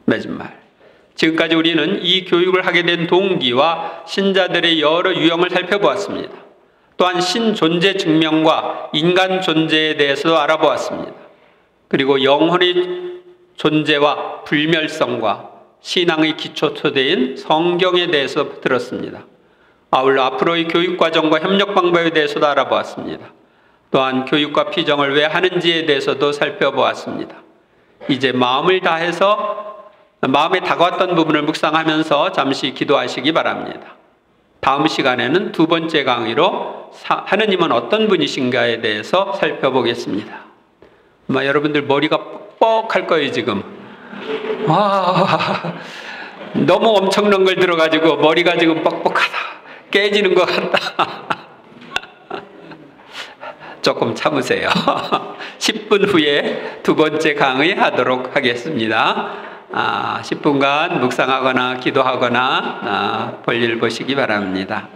마지막, 지금까지 우리는 이 교육을 하게 된 동기와 신자들의 여러 유형을 살펴보았습니다. 또한 신존재 증명과 인간 존재에 대해서도 알아보았습니다. 그리고 영혼의 존재와 불멸성과 신앙의 기초 토대인 성경에 대해서 들었습니다. 아울러 앞으로의 교육과정과 협력 방법에 대해서도 알아보았습니다. 또한 교육과 피정을 왜 하는지에 대해서도 살펴보았습니다. 이제 마음을 다해서 마음에 다가왔던 부분을 묵상하면서 잠시 기도하시기 바랍니다. 다음 시간에는 두 번째 강의로 하느님은 어떤 분이신가에 대해서 살펴보겠습니다. 여러분들 머리가 뻑뻑할 거예요 지금. 와, 너무 엄청난 걸 들어가지고 머리가 지금 뻑뻑하다, 깨지는 것 같다. 조금 참으세요. 10분 후에 두 번째 강의 하도록 하겠습니다. 10분간 묵상하거나 기도하거나 볼일 보시기 바랍니다.